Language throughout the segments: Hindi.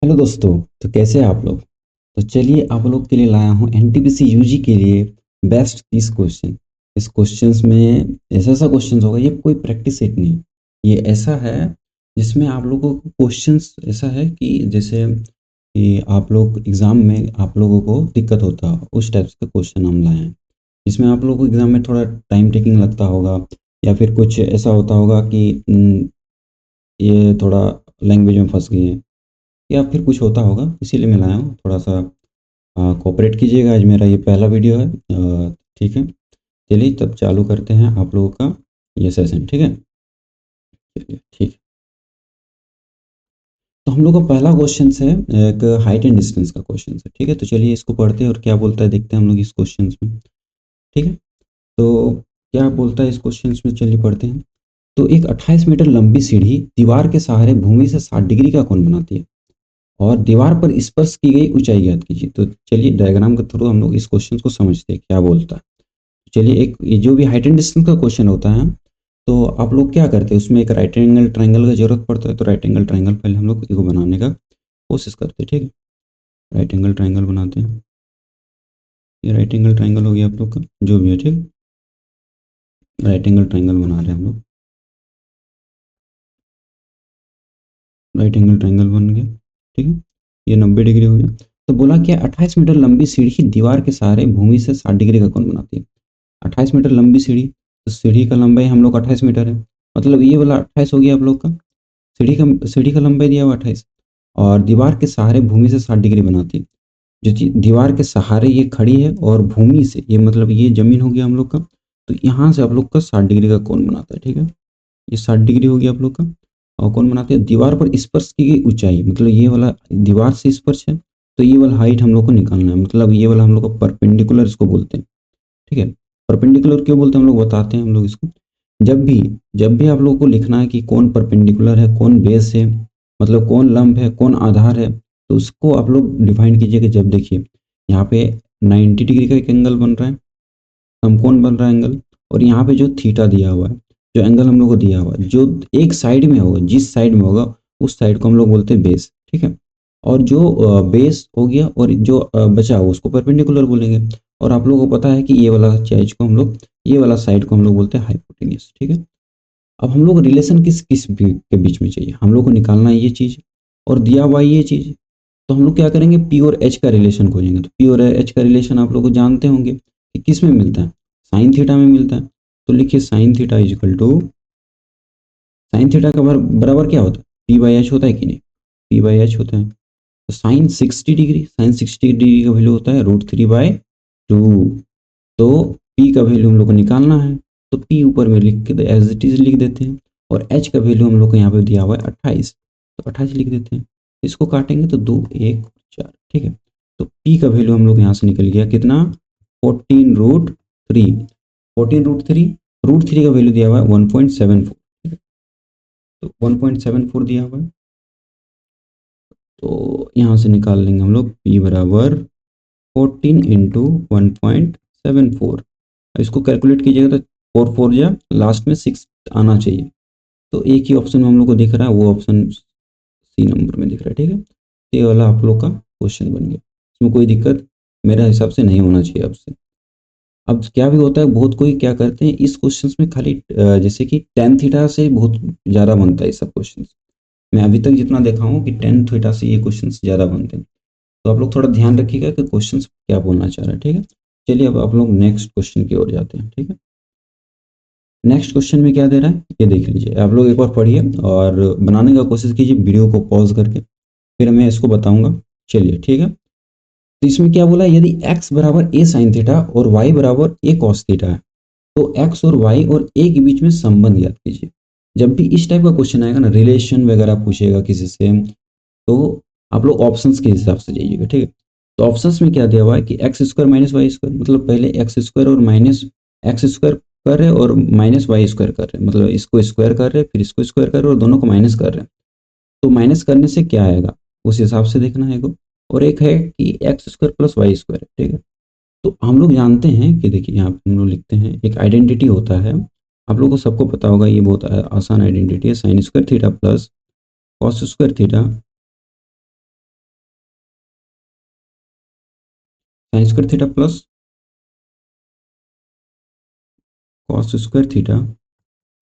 हेलो दोस्तों। तो कैसे हैं आप लोग। तो चलिए आप लोग के लिए लाया हूँ एनटीपीसी यूजी के लिए बेस्ट 30 क्वेश्चन। इस क्वेश्चंस में ऐसा ऐसा क्वेश्चन होगा, ये कोई प्रैक्टिस सेट नहीं, ये ऐसा है जिसमें आप लोगों को क्वेश्चंस ऐसा है कि जैसे कि आप लोग एग्जाम में आप लोगों को दिक्कत होता है उस टाइप के क्वेश्चन हम लाए हैं। इसमें आप लोगों को एग्जाम में थोड़ा टाइम टेकिंग लगता होगा, या फिर कुछ ऐसा होता होगा कि ये थोड़ा लैंग्वेज में फंस गई है, या फिर कुछ होता होगा, इसीलिए मैं लाया हूँ। थोड़ा सा कोऑपरेट कीजिएगा, आज मेरा ये पहला वीडियो है। ठीक है, चलिए तब चालू करते हैं आप लोगों का ये सेशन। ठीक है, चलिए ठीक है। तो हम लोग का पहला क्वेश्चन है एक हाइट एंड डिस्टेंस का क्वेश्चन है। ठीक है, तो चलिए इसको पढ़ते हैं और क्या बोलता है देखते हैं हम लोग इस क्वेश्चन में। ठीक है, तो क्या बोलता है इस क्वेश्चन में, चलिए पढ़ते हैं। तो एक 28 मीटर लंबी सीढ़ी दीवार के सहारे भूमि से 60 डिग्री का कोण बनाती है और दीवार पर स्पर्श की गई ऊंचाई ज्ञात कीजिए। तो चलिए डायग्राम के थ्रू हम लोग इस क्वेश्चन को समझते हैं क्या बोलता है। चलिए, एक ये जो भी हाइट एंड डिस्टेंस का क्वेश्चन होता है, तो आप लोग क्या करते हैं, उसमें एक राइट एंगल ट्रायंगल का जरूरत पड़ता है। तो राइट एंगल ट्रायंगल पहले हम लोग इसको बनाने का कोशिश करते हैं। ठीक है, राइट एंगल ट्रायंगल बनाते हैं। ये राइट एंगल ट्रायंगल हो गया आप लोग का जो भी है। ठीक, राइट एंगल ट्रायंगल बना रहे हैं हम लोग। राइट एंगल ट्रायंगल बन गया। ठीक है, ये 90 डिग्री हो गया। तो बोला क्या, 28 मीटर लंबी सीढ़ी दीवार के सहारे भूमि से 60 डिग्री का कोण बनाती है। 28 मीटर लंबी सीढ़ी, तो सीढ़ी का लंबाई हम लोग 28 मीटर है, मतलब ये वाला 28 हो गया आप लोग का। सीढ़ी का लंबाई दिया हुआ 28, और दीवार के सहारे भूमि से 60 डिग्री बनाती है। जो दीवार के सहारे ये खड़ी है और भूमि से ये मतलब ये जमीन हो गया हम लोग का, तो यहाँ से आप लोग का 60 डिग्री का कोण बनाता है। ठीक है, ये 60 डिग्री हो गया आप लोग का। और कौन बनाते हैं, दीवार पर स्पर्श की गई ऊंचाई, मतलब ये वाला दीवार से स्पर्श है, तो ये वाला हाइट हम लोग को निकालना है, मतलब ये वाला हम लोग को परपेंडिकुलर इसको बोलते हैं। ठीक है, परपेंडिकुलर क्यों बोलते हैं हम लोग बताते हैं हम लोग इसको। जब भी आप लोगों को लिखना है कि कौन परपेंडिकुलर है, कौन बेस है, मतलब कौन लंब है, कौन आधार है, तो उसको आप लोग डिफाइन कीजिएगा। जब देखिए यहाँ पे 90 डिग्री का एक एंगल बन रहा है, समकोण बन रहा है एंगल, और यहाँ पे जो थीटा दिया हुआ है, जो एंगल हम लोग को दिया हुआ है, जो एक साइड में होगा, जिस साइड में होगा उस साइड को हम लोग बोलते हैं बेस। ठीक है, और जो बेस हो गया और जो बचा हुआ उसको परपेंडिकुलर बोलेंगे। और आप लोगों को पता है कि ये वाला चीज को हम लोग, ये वाला साइड को हम लोग बोलते हैं हाइपोटेन्यूज। ठीक है, अब हम लोग रिलेशन किस किस के बीच में चाहिए, हम लोग को निकालना है ये चीज, और दिया हुआ ये चीज। तो हम लोग क्या करेंगे, पी और एच का रिलेशन खोजेंगे। तो पी और एच का रिलेशन आप लोग को जानते होंगे कि किस में मिलता है, साइन थीटा में मिलता है। तो लिखिए sine theta equal to, sine theta का बराबर क्या होता है, पी बाई एच होता है कि नहीं, पी बाई एच होता है। तो साइन 60 डिग्री का वैल्यू होता है √3/2। तो पी का वैल्यू हम लोग को निकालना है, तो पी ऊपर में लिख के एज इट इज लिख देते हैं, और एच का वैल्यू हम लोग को यहाँ पे दिया हुआ है 28, तो 28 लिख देते हैं। इसको काटेंगे तो 2 1 4। ठीक है, तो पी का वैल्यू हम लोग यहाँ से निकल गया कितना, 14√3। 14√3, √3 का वैल्यू दिया हुआ है 1.74, तो 1.74 दिया हुआ है। तो यहाँ से निकाल लेंगे हम लोग p बराबर 14 इंटू 1.74। इसको कैलकुलेट कीजिएगा तो 4 4 या लास्ट में 6 आना चाहिए। तो एक ही ऑप्शन में हम लोग को दिख रहा है, वो ऑप्शन सी नंबर में दिख रहा है। ठीक है, तो ये वाला आप लोग का क्वेश्चन बन गया, इसमें कोई दिक्कत मेरे हिसाब से नहीं होना चाहिए आपसे। अब क्या भी होता है, बहुत कोई क्या करते हैं इस क्वेश्चन में खाली जैसे कि टेन थीटा से बहुत ज़्यादा बनता है ये सब क्वेश्चन। मैं अभी तक जितना देखा हूँ कि टेन थीटा से ये क्वेश्चन ज़्यादा बनते हैं। तो आप लोग थोड़ा ध्यान रखिएगा कि क्वेश्चन क्या बोलना चाह रहे हैं। ठीक है, चलिए अब आप लोग नेक्स्ट क्वेश्चन की ओर जाते हैं। ठीक है, नेक्स्ट क्वेश्चन में क्या दे रहा है ये देख लीजिए, आप लोग एक बार पढ़िए और बनाने का कोशिश कीजिए वीडियो को पॉज करके, फिर मैं इसको बताऊंगा। चलिए ठीक है, तो इसमें क्या बोला, यदि x बराबर a साइन थीटा और y बराबर a कॉस थीटा है, तो x और y और a के बीच में संबंध ज्ञात कीजिए। जब भी इस टाइप का क्वेश्चन आएगा ना, रिलेशन वगैरह पूछेगा किसी से, तो आप लोग ऑप्शंस के हिसाब से जाइएगा। ठीक है, तो ऑप्शंस में क्या दिया हुआ है कि x square minus y square, मतलब पहले एक्स स्क्वायर और माइनस एक्स स्क्वायर कर रहे हैं और माइनस वाई स्क्वायर कर रहे हैं, मतलब इसको स्क्वायर कर रहे हैं फिर इसको स्क्वायर कर रहे हैं और दोनों को माइनस कर रहे हैं। तो माइनस करने से क्या आएगा उस हिसाब से देखना है को। और एक है कि x square plus y square. ठीक है, तो हम लोग जानते हैं कि देखिए यहाँ पे हम लोग लिखते हैं एक आइडेंटिटी होता है, आप लोगों को सबको पता होगा, ये बहुत आसान आइडेंटिटी है, sine square theta plus cos square theta sine square theta plus cos square theta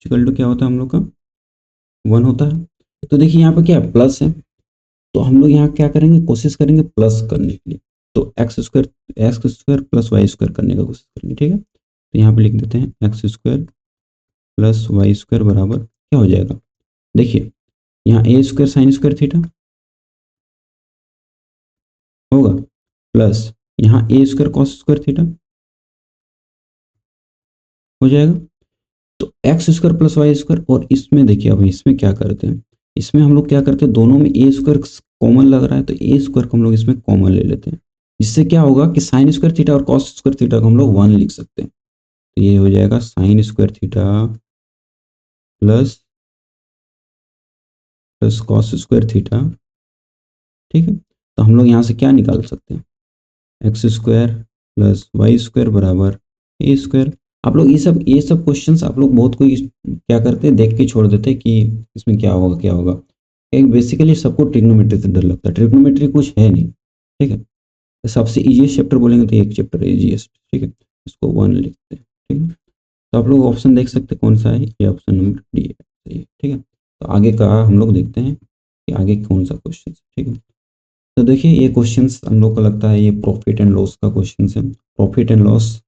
equal to क्या होता है हम लोग का 1 होता है। तो देखिए यहाँ पे क्या प्लस है, तो हम लोग यहाँ क्या करेंगे, कोशिश करेंगे प्लस करने के लिए। तो x square plus y square करने का कोशिश करेंगे, ठीक है। तो यहाँ पे लिख देते हैं x square plus y square बराबर क्या हो जाएगा, देखिए यहाँ a square sine square theta होगा प्लस यहाँ a square cos square theta हो जाएगा। तो x square plus y square, और इसमें देखिए अब इसमें क्या करते हैं, इसमें हम लोग क्या करते हैं, दोनों में ए स्क्वायर कॉमन लग रहा है तो ए स्क्वायर को हम लोग इसमें कॉमन ले लेते हैं, जिससे क्या होगा कि साइन स्क्वायर थीटा और कॉस स्क्वायर थीटा को हम लोग 1 लिख सकते हैं। तो ये हो जाएगा sign square theta plus plus cos square theta, ठीक है। तो हम लोग यहाँ से क्या निकाल सकते हैं, x square plus y square बराबर ए स्क्वायर। आप लोग ये सब क्वेश्चंस आप लोग बहुत कोई क्या करते हैं, देख के छोड़ देते हैं कि इसमें क्या होगा क्या होगा। एक बेसिकली सबको ट्रिग्नोमेट्री से डर लगता है, ट्रिग्नोमेट्री कुछ है नहीं, ठीक है। तो सबसे इजीएस्ट चैप्टर बोलेंगे तो एक चैप्टर है इजीएस्ट, ठीक है, इसको 1 लिखते हैं, ठीक है। तो आप लोग ऑप्शन देख सकते हैं कौन सा है, ये ऑप्शन नंबर डी है, सही है, ठीक है। तो आगे का हम लोग देखते हैं कि आगे कौन सा क्वेश्चन, ठीक है। तो देखिए ये क्वेश्चंस हम लोग को लगता है ये प्रॉफिट एंड लॉस का क्वेश्चन है, प्रॉफिट एंड लॉस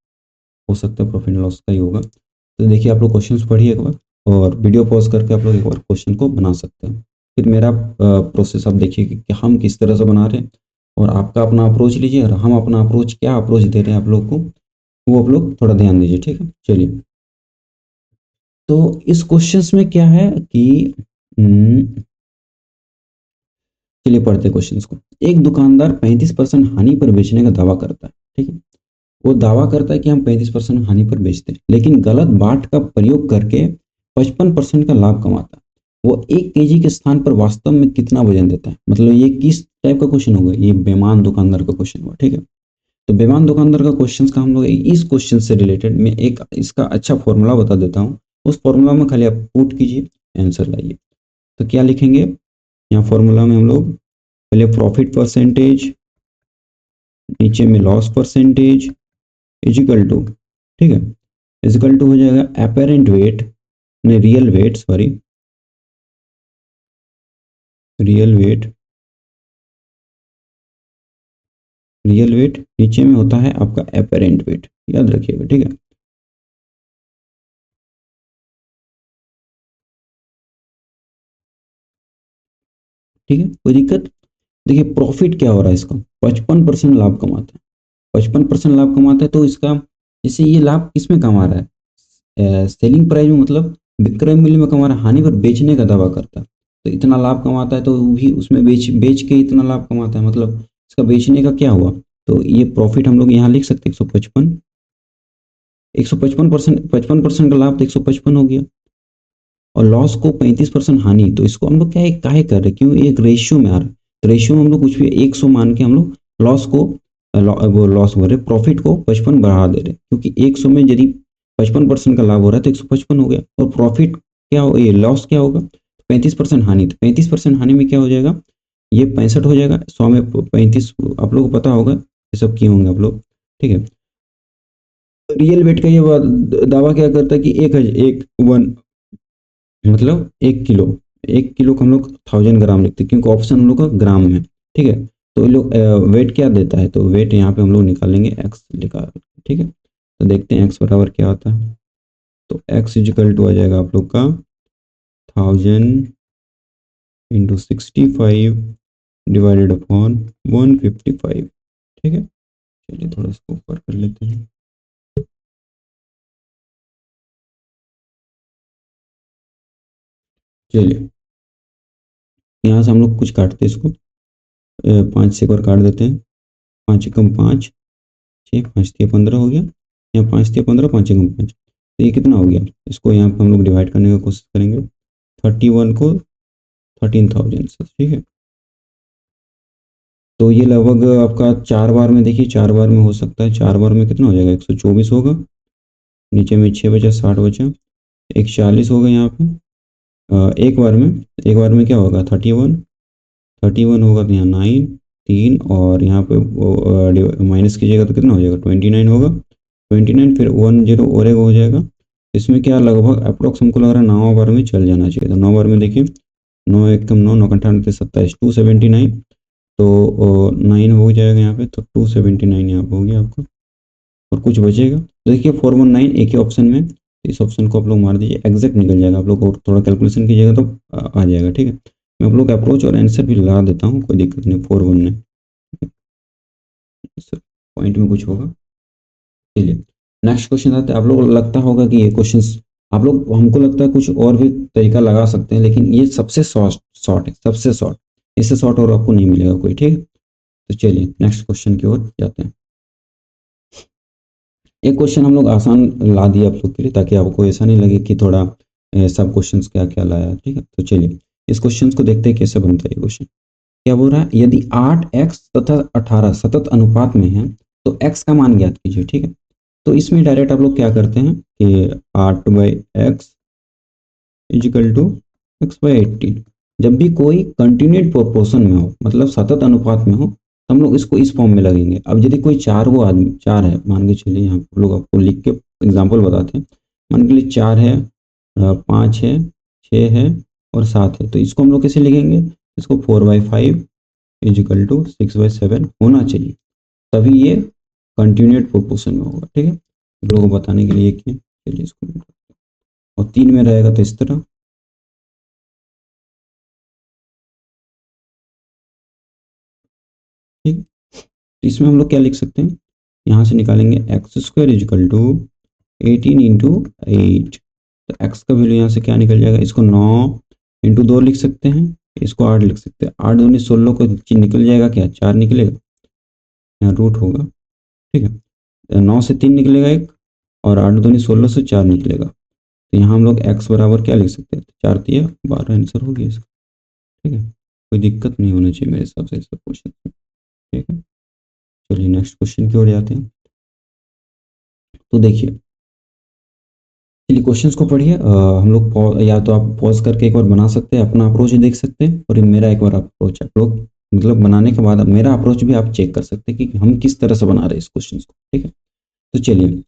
हो सकता है, प्रॉफिट एंड लॉस का ही होगा। तो देखिए आप लोग क्वेश्चंस पढ़िए एक बार, और वीडियो पॉज करके आप लोग एक बार क्वेश्चन को बना सकते हैं। फिर मेरा प्रोसेस आप देखिए कि हम किस तरह से बना रहे हैं, और आपका अपना अप्रोच लीजिए, और हम अपना अप्रोच क्या अप्रोच दे रहे हैं आप लोग को, वो आप लोग थोड़ा ध्यान दीजिए, ठीक है। चलिए, तो इस क्वेश्चंस में क्या है कि चलिए पढ़ते क्वेश्चंस को। एक दुकानदार 35% हानि पर बेचने का दावा करता है, ठीक है। वो दावा करता है कि हम 35% हानि पर बेचते हैं, लेकिन गलत बाट का प्रयोग करके 55% का लाभ कमाता है। वो 1 केजी के स्थान पर वास्तव में कितना वजन देता है, मतलब ये किस टाइप का क्वेश्चन होगा, ये बेईमान दुकानदार का क्वेश्चन हुआ, ठीक है। तो बेईमान दुकानदार का क्वेश्चन का हम लोग इस क्वेश्चन से रिलेटेड मैं एक इसका अच्छा फॉर्मूला बता देता हूँ, उस फॉर्मूला में खाली आप पुट कीजिए, आंसर लाइए। तो क्या लिखेंगे यहाँ फॉर्मूला में हम लोग, पहले प्रॉफिट परसेंटेज, नीचे में लॉस परसेंटेज इजिकल टू, ठीक है, इजिकल टू हो जाएगा अपेरेंट वेट, नहीं real weight, sorry real weight, real weight नीचे में होता है आपका अपेरेंट वेट, याद रखिएगा, ठीक है। ठीक है, कोई दिक्कत, देखिए प्रॉफिट क्या हो रहा है इसका, 55% लाभ कमाता है, 55% लाभ कमाता है, तो इसका जैसे ये लाभ किसमें कमा रहा है, सेलिंग प्राइस में, मतलब विक्रय मूल्य में कमा रहा है, हानि पर बेचने का दावा करता है, तो इतना लाभ कमाता है, तो वो भी उसमें बेच बेच के इतना लाभ कमाता है, मतलब इसका बेचने का क्या हुआ, तो ये प्रॉफिट हम लोग यहाँ लिख सकते हैं 155, 155%, 55% का लाभ तो 155 हो गया, और लॉस को 35% हानि, तो इसको हम लोग क्या एक काहे कर रहे हैं, क्यों एक रेशियो में आ रहा है, तो रेशियो में हम लोग कुछ भी 100 मान के हम लोग लॉस को वो लॉस हो रहे प्रॉफिट को 55 बढ़ा दे रहे, क्योंकि 100 में यदि 55% का लाभ हो रहा है तो 155 हो गया, और प्रॉफिट क्या हो, ये लॉस क्या होगा, 35% हानि, तो 35% हानि में क्या हो जाएगा, ये 65 हो जाएगा, 100 में 35, आप लोग को पता होगा ये सब किए होंगे आप लोग, ठीक है। रियल वेट का ये दावा क्या करता है कि एक वन, मतलब 1 किलो, 1 किलो को हम लोग 1000 ग्राम लिखते हैं, क्योंकि ऑप्शन हम लोग का ग्राम में, ठीक है। तो ये लोग वेट क्या देता है, तो वेट यहाँ पे हम लोग निकालेंगे एक्स निकाल, ठीक है। तो देखते हैं एक्स बराबर क्या आता है, तो एक्स इजिकल टू आ जाएगा आप लोग का 1000 × 65 डिवाइडेड अपॉन 155, ठीक है। चलिए थोड़ा इसको ऊपर कर लेते हैं, चलिए यहाँ से हम लोग कुछ काटते हैं इसको, 5 से एक बार काट देते हैं, 5 एकम 5, 6, 5 तिया 15 हो गया, यहाँ 5 तिया 15, 5 एकम 5, तो ये कितना हो गया, इसको यहाँ पे हम लोग डिवाइड करने की कोशिश करेंगे, 31 को 13,000 से, ठीक है। तो ये लगभग आपका 4 बार में, देखिए 4 बार में हो सकता है, 4 बार में कितना हो जाएगा, 124 होगा, नीचे में 6 बचा, 60 बचा, एक 40 होगा यहाँ पे, एक बार में क्या होगा 31, 31 होगा तो यहाँ 9, 3 और यहाँ पे वो माइनस कीजिएगा तो कितना हो जाएगा 29 होगा। 29 फिर 10 और एक हो जाएगा। इसमें क्या लगभग अप्रोक्स हमको लग रहा है 9 बार में चल जाना चाहिए। तो 9 बार में देखिए 9 एक कम 9 9 का 28 279 तो 9 हो जाएगा यहाँ पे। तो 279 यहाँ पे हो गया आपका और कुछ बचेगा। तो देखिए 419 एक ही ऑप्शन में, इस ऑप्शन को आप लोग मार दीजिए एग्जैक्ट निकल जाएगा। आप लोग और थोड़ा कैलकुलेशन कीजिएगा तो आ जाएगा। ठीक है, मैं आप लोग का अप्रोच और आंसर भी लगा देता हूँ, कोई दिक्कत नहीं। 419 पॉइंट में कुछ होगा। चलिए नेक्स्ट क्वेश्चन आते हैं। आप लोग को लगता होगा कि ये क्वेश्चंस आप लोग, हमको लगता है कुछ और भी तरीका लगा सकते हैं, लेकिन ये सबसे शॉर्ट है, सबसे शॉर्ट। इससे शॉर्ट और आपको नहीं मिलेगा कोई। ठीक है, तो चलिए नेक्स्ट क्वेश्चन की ओर जाते हैं। एक क्वेश्चन हम लोग आसान ला दिया आप लोग के लिए, ताकि आपको ऐसा नहीं लगे कि थोड़ा सब क्वेश्चंस क्या क्या लाया। ठीक है, तो चलिए इस क्वेश्चन को देखते हैं कैसे बनता है ये क्वेश्चन। क्या बोल रहा है, यदि 8x तथा 18 सतत अनुपात में है तो x का मान ज्ञात कीजिए। ठीक है, तो इसमें डायरेक्ट आप लोग क्या करते हैं कि 8/x इजिकल टू x/18। जब भी कोई कंटिन्यूड प्रोपोर्शन में हो, मतलब सतत अनुपात में हो, तो हम लोग इसको इस फॉर्म में लगेंगे। अब यदि कोई चार वो आदमी, चार है मान के चलिए, यहाँ पे लोग आपको लिख के एग्जाम्पल बताते हैं। मान के लिए 4 है, 5 है, 6 है और 7 है। तो इसको हम लोग कैसे लिखेंगे, इसको 4/5 इजिकल टू 6/7 होना चाहिए, तभी ये कंटिन्यूड प्रोपोर्शन में होगा। ठीक है, आप लोगों को बताने के लिए कि चलिए इसको, और 3 में रहेगा तो इस तरह। ठीक, तो इसमें हम लोग क्या लिख सकते हैं, यहाँ से निकालेंगे x² इजिकल टू 18 इंटू 8। तो x का वैल्यू यहाँ से क्या निकल जाएगा, इसको 9 इंटू 2 लिख सकते हैं, इसको 8 लिख सकते हैं। 8 दूनी 16 को निकल जाएगा क्या, 4 निकलेगा, यहाँ रूट होगा। ठीक है, 9 से 3 निकलेगा एक, और 8 दूनी 16 से 4 निकलेगा। तो यहाँ हम लोग x बराबर क्या लिख सकते हैं, 4 दिया 12 आंसर हो गया इसका। ठीक है, कोई दिक्कत नहीं होना चाहिए मेरे हिसाब से इस क्वेश्चन में। ठीक है, चलिए नेक्स्ट क्वेश्चन की ओर जाते हैं। तो देखिए, चलिए क्वेश्चंस को पढ़िए। हम लोग या तो आप पॉज करके एक बार बना सकते हैं, अपना अप्रोच देख सकते हैं, और ये मेरा एक बार अप्रोच आप लोग, मतलब बनाने के बाद मेरा अप्रोच भी आप चेक कर सकते हैं कि हम किस तरह से बना रहे हैं इस क्वेश्चन को। ठीक है, तो चलिए,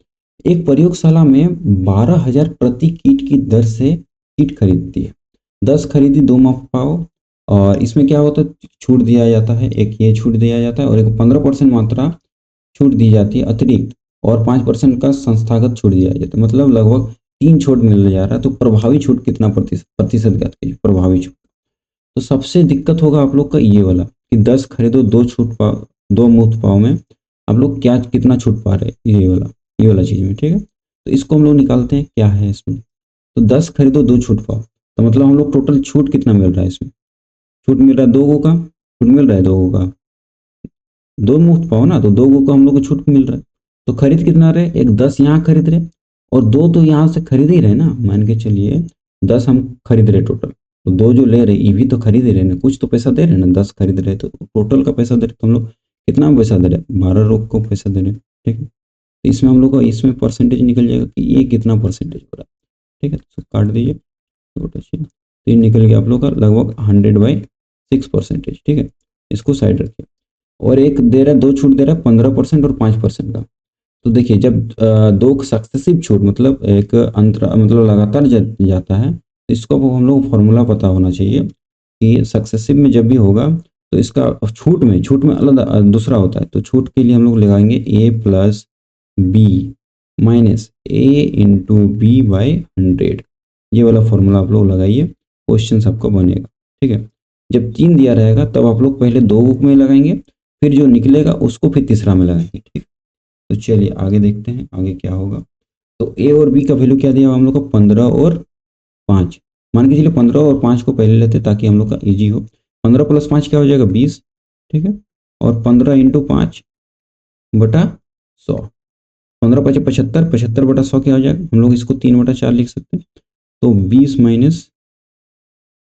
एक प्रयोगशाला में 12,000 प्रति कीट की दर से कीट खरीदती है। 10 खरीदी 2 मुफ्त पाओ। और इसमें क्या होता है, छूट दिया जाता है, एक ये छूट दिया जाता है और एक 15% मात्रा छूट दी जाती है अतिरिक्त, और 5% का संस्थागत छूट दिया जाता है। मतलब लगभग 3 छूट मिल जा रहा है। तो प्रभावी छूट कितना प्रतिशत ज्ञात कीजिए, प्रभावी छूट। तो सबसे दिक्कत होगा आप लोग का ये वाला कि 10 खरीदो 2 छूट पाओ, 2 मुफ्त पाओ में आप लोग क्या कितना छूट पा रहे हैं, ये वाला चीज में। ठीक है, तो इसको हम लोग निकालते हैं क्या है इसमें। तो 10 खरीदो 2 छूट पाओ, तो मतलब हम लोग टोटल छूट कितना मिल रहा है इसमें, छूट मिल रहा है 2 का, छूट मिल रहा है 2 का, 2 मुफ्त पाओ ना, तो 2 का हम लोग को छूट मिल रहा है। तो खरीद कितना रहे, एक 10 यहाँ खरीद रहे और 2 तो यहाँ से खरीद ही रहे ना। मान के चलिए 10 हम खरीद रहे टोटल, तो 2 जो ले रहे ये भी तो खरीद ही रहे ना, कुछ तो पैसा दे रहे ना। 10 खरीद रहे तो टोटल का पैसा दे रहे, तो हम लोग कितना पैसा दे रहे, 12 लोग को पैसा दे रहे। ठीक है, तो इसमें हम लोग को इसमें परसेंटेज निकल जाएगा कि ये कितना परसेंटेज हो रहा है। ठीक है, तो काट दीजिए, तो ये निकल गया आप लोग का लगभग 100/6%। ठीक है, इसको साइड रखिए। और एक दे रहा है, 2 छूट दे रहा है 15% और 5% का। तो देखिए जब 2 सक्सेसिव छूट, मतलब एक अंतर, मतलब लगातार जाता है, तो इसको हम लोग फॉर्मूला पता होना चाहिए कि सक्सेसिव में जब भी होगा तो इसका छूट में अलग दूसरा होता है। तो छूट के लिए हम लोग लगाएंगे a+b माइनस a/b/100। ये वाला फॉर्मूला आप लोग लगाइए, क्वेश्चन आपका बनेगा। ठीक है, जब 3 दिया रहेगा तब आप लोग पहले 2 में लगाएंगे, फिर जो निकलेगा उसको फिर तीसरा में लगाएंगे। ठीक, तो चलिए आगे देखते हैं आगे क्या होगा। तो ए और बी का वैल्यू क्या दिया हम लोग को, 15 और 5। मान के चलिए 15 और 5 को पहले लेते ताकि हम लोग का इजी हो। 15 + 5 क्या हो जाएगा, 20। ठीक है, और 15 × 5/100, 15 × 5 = 75, 75/100 क्या हो जाएगा, हम लोग इसको 3/4 लिख सकते हैं। तो 20 -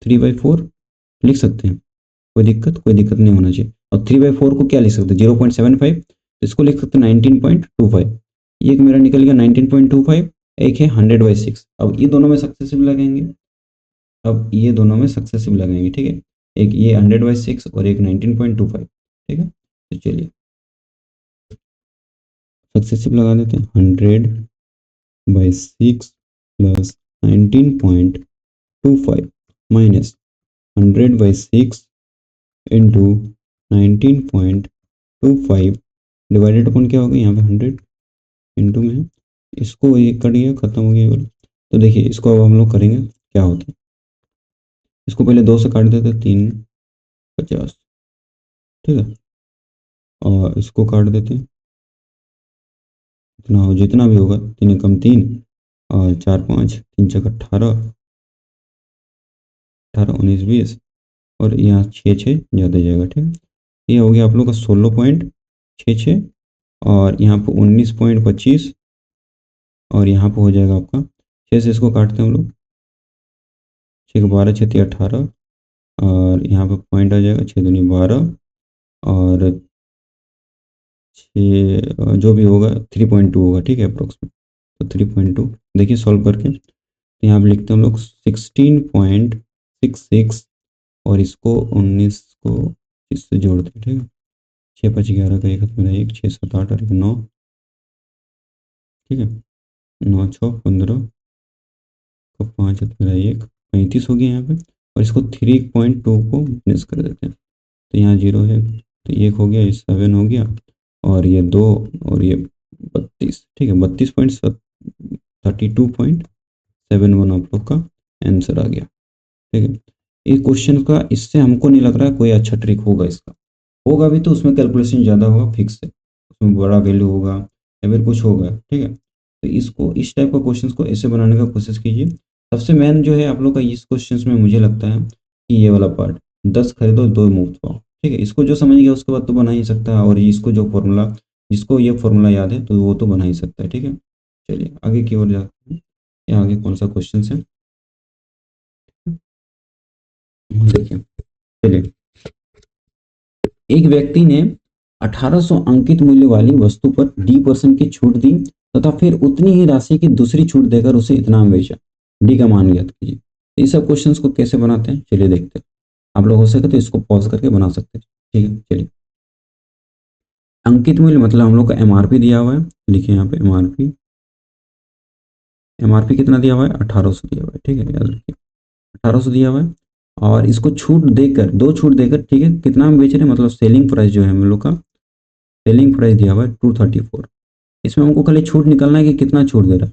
3/4 लिख सकते हैं, कोई दिक्कत नहीं होना चाहिए। और 3/4 को क्या लिख सकते हैं, 0.75, इसको लिख सकते हैं 19.25। ये एक मेरा निकल गया 19.25, एक है 100/6। अब ये दोनों में सक्सेसिव लगेंगे, ठीक है, एक ये 100/6 और एक 19.25। ठीक है, तो चलिए सक्सेसिव लगा देते हैं। 100/6 प्लस 19.25 माइनस 100/6 इंटू 19.25 डिवाइडेड अपन क्या होगा यहाँ पे 100 इंटू में, इसको ये कट गया, खत्म हो गया ये वाला। तो देखिए इसको अब हम लोग करेंगे क्या होता है, इसको पहले 2 से काट देते, 350, ठीक है, और इसको काट देते हैं, इतना हो जितना भी होगा, 3 कम 3 और 4 5, 3 छक 18, 18 19 20 और यहाँ 6 6 ज़्यादा जाएगा, ठीक है। ये हो गया आप लोग का 16.66 और यहाँ पे 19.25 और यहाँ पे हो जाएगा आपका 6 से इसको काटते हैं हम लोग, 6 12 6 18 और यहाँ पे पॉइंट आ जाएगा 6 दूनी 12 और 6 जो भी होगा 3.2 होगा, ठीक है, अप्रोक्सीमेट। तो 3.2 देखिए सॉल्व करके, तो यहाँ पे लिखते हैं हम लोग 16.66 और इसको 19 को इससे जोड़ते हैं, ठीक है। 6 5 11 का 1 हाथ मेरा 1, 6 7 8 और 9, ठीक है, 9 6 15 का 5 हाथ मेरा 1, 35 हो गया यहाँ पे। और इसको 3.2 को माइनस कर देते हैं, तो यहाँ 0 है, तो 1 हो गया, ये 7 हो गया और ये 2 और ये 32, ठीक है, 32.31 आप लोग का आंसर आ गया, ठीक है। इस क्वेश्चन का इससे हमको नहीं लग रहा है कोई अच्छा ट्रिक होगा, इसका होगा भी तो उसमें कैलकुलेशन ज़्यादा होगा, फिक्स है, उसमें बड़ा वैल्यू होगा या फिर कुछ होगा, ठीक है। तो इसको इस टाइप का क्वेश्चन को ऐसे बनाने का कोशिश कीजिए। सबसे मेन जो है आप लोग का इस क्वेश्चन में मुझे लगता है कि ये वाला पार्ट, 10 खरीदो 2 मुफ्त पाओ, ठीक है, इसको जो समझ गया उसके बाद तो बना ही सकता है, और इसको जो फॉर्मूला, जिसको ये फॉर्मूला याद है तो वो तो बना ही सकता है, ठीक है। चलिए आगे की ओर जाते हैं, ये आगे कौन सा क्वेश्चन है देखिए। चलिए, एक व्यक्ति ने 1800 अंकित मूल्य वाली वस्तु पर D% की छूट दी तथा फिर उतनी ही राशि की दूसरी छूट देकर उसे इतना में बेचा। डी का मान ज्ञात कीजिए। तो ये सब क्वेश्चंस को कैसे बनाते हैं चलिए देखते हैं। आप लोग हो सके तो इसको पॉज करके बना सकते हैं, ठीक है। चलिए, अंकित मूल्य मतलब हम लोग का एमआरपी दिया हुआ है, लिखिए यहाँ पे एमआरपी। एमआरपी कितना दिया हुआ है, 1800 दिया हुआ है, ठीक है, याद रखिए 1800 दिया हुआ है। और इसको छूट देकर, 2 छूट देकर, ठीक है, कितना में बेच रहे हैं, मतलब सेलिंग प्राइस जो है हम लोग का, सेलिंग प्राइस दिया हुआ है 234। इसमें हमको खाली छूट निकालना है कि कितना छूट दे रहा है।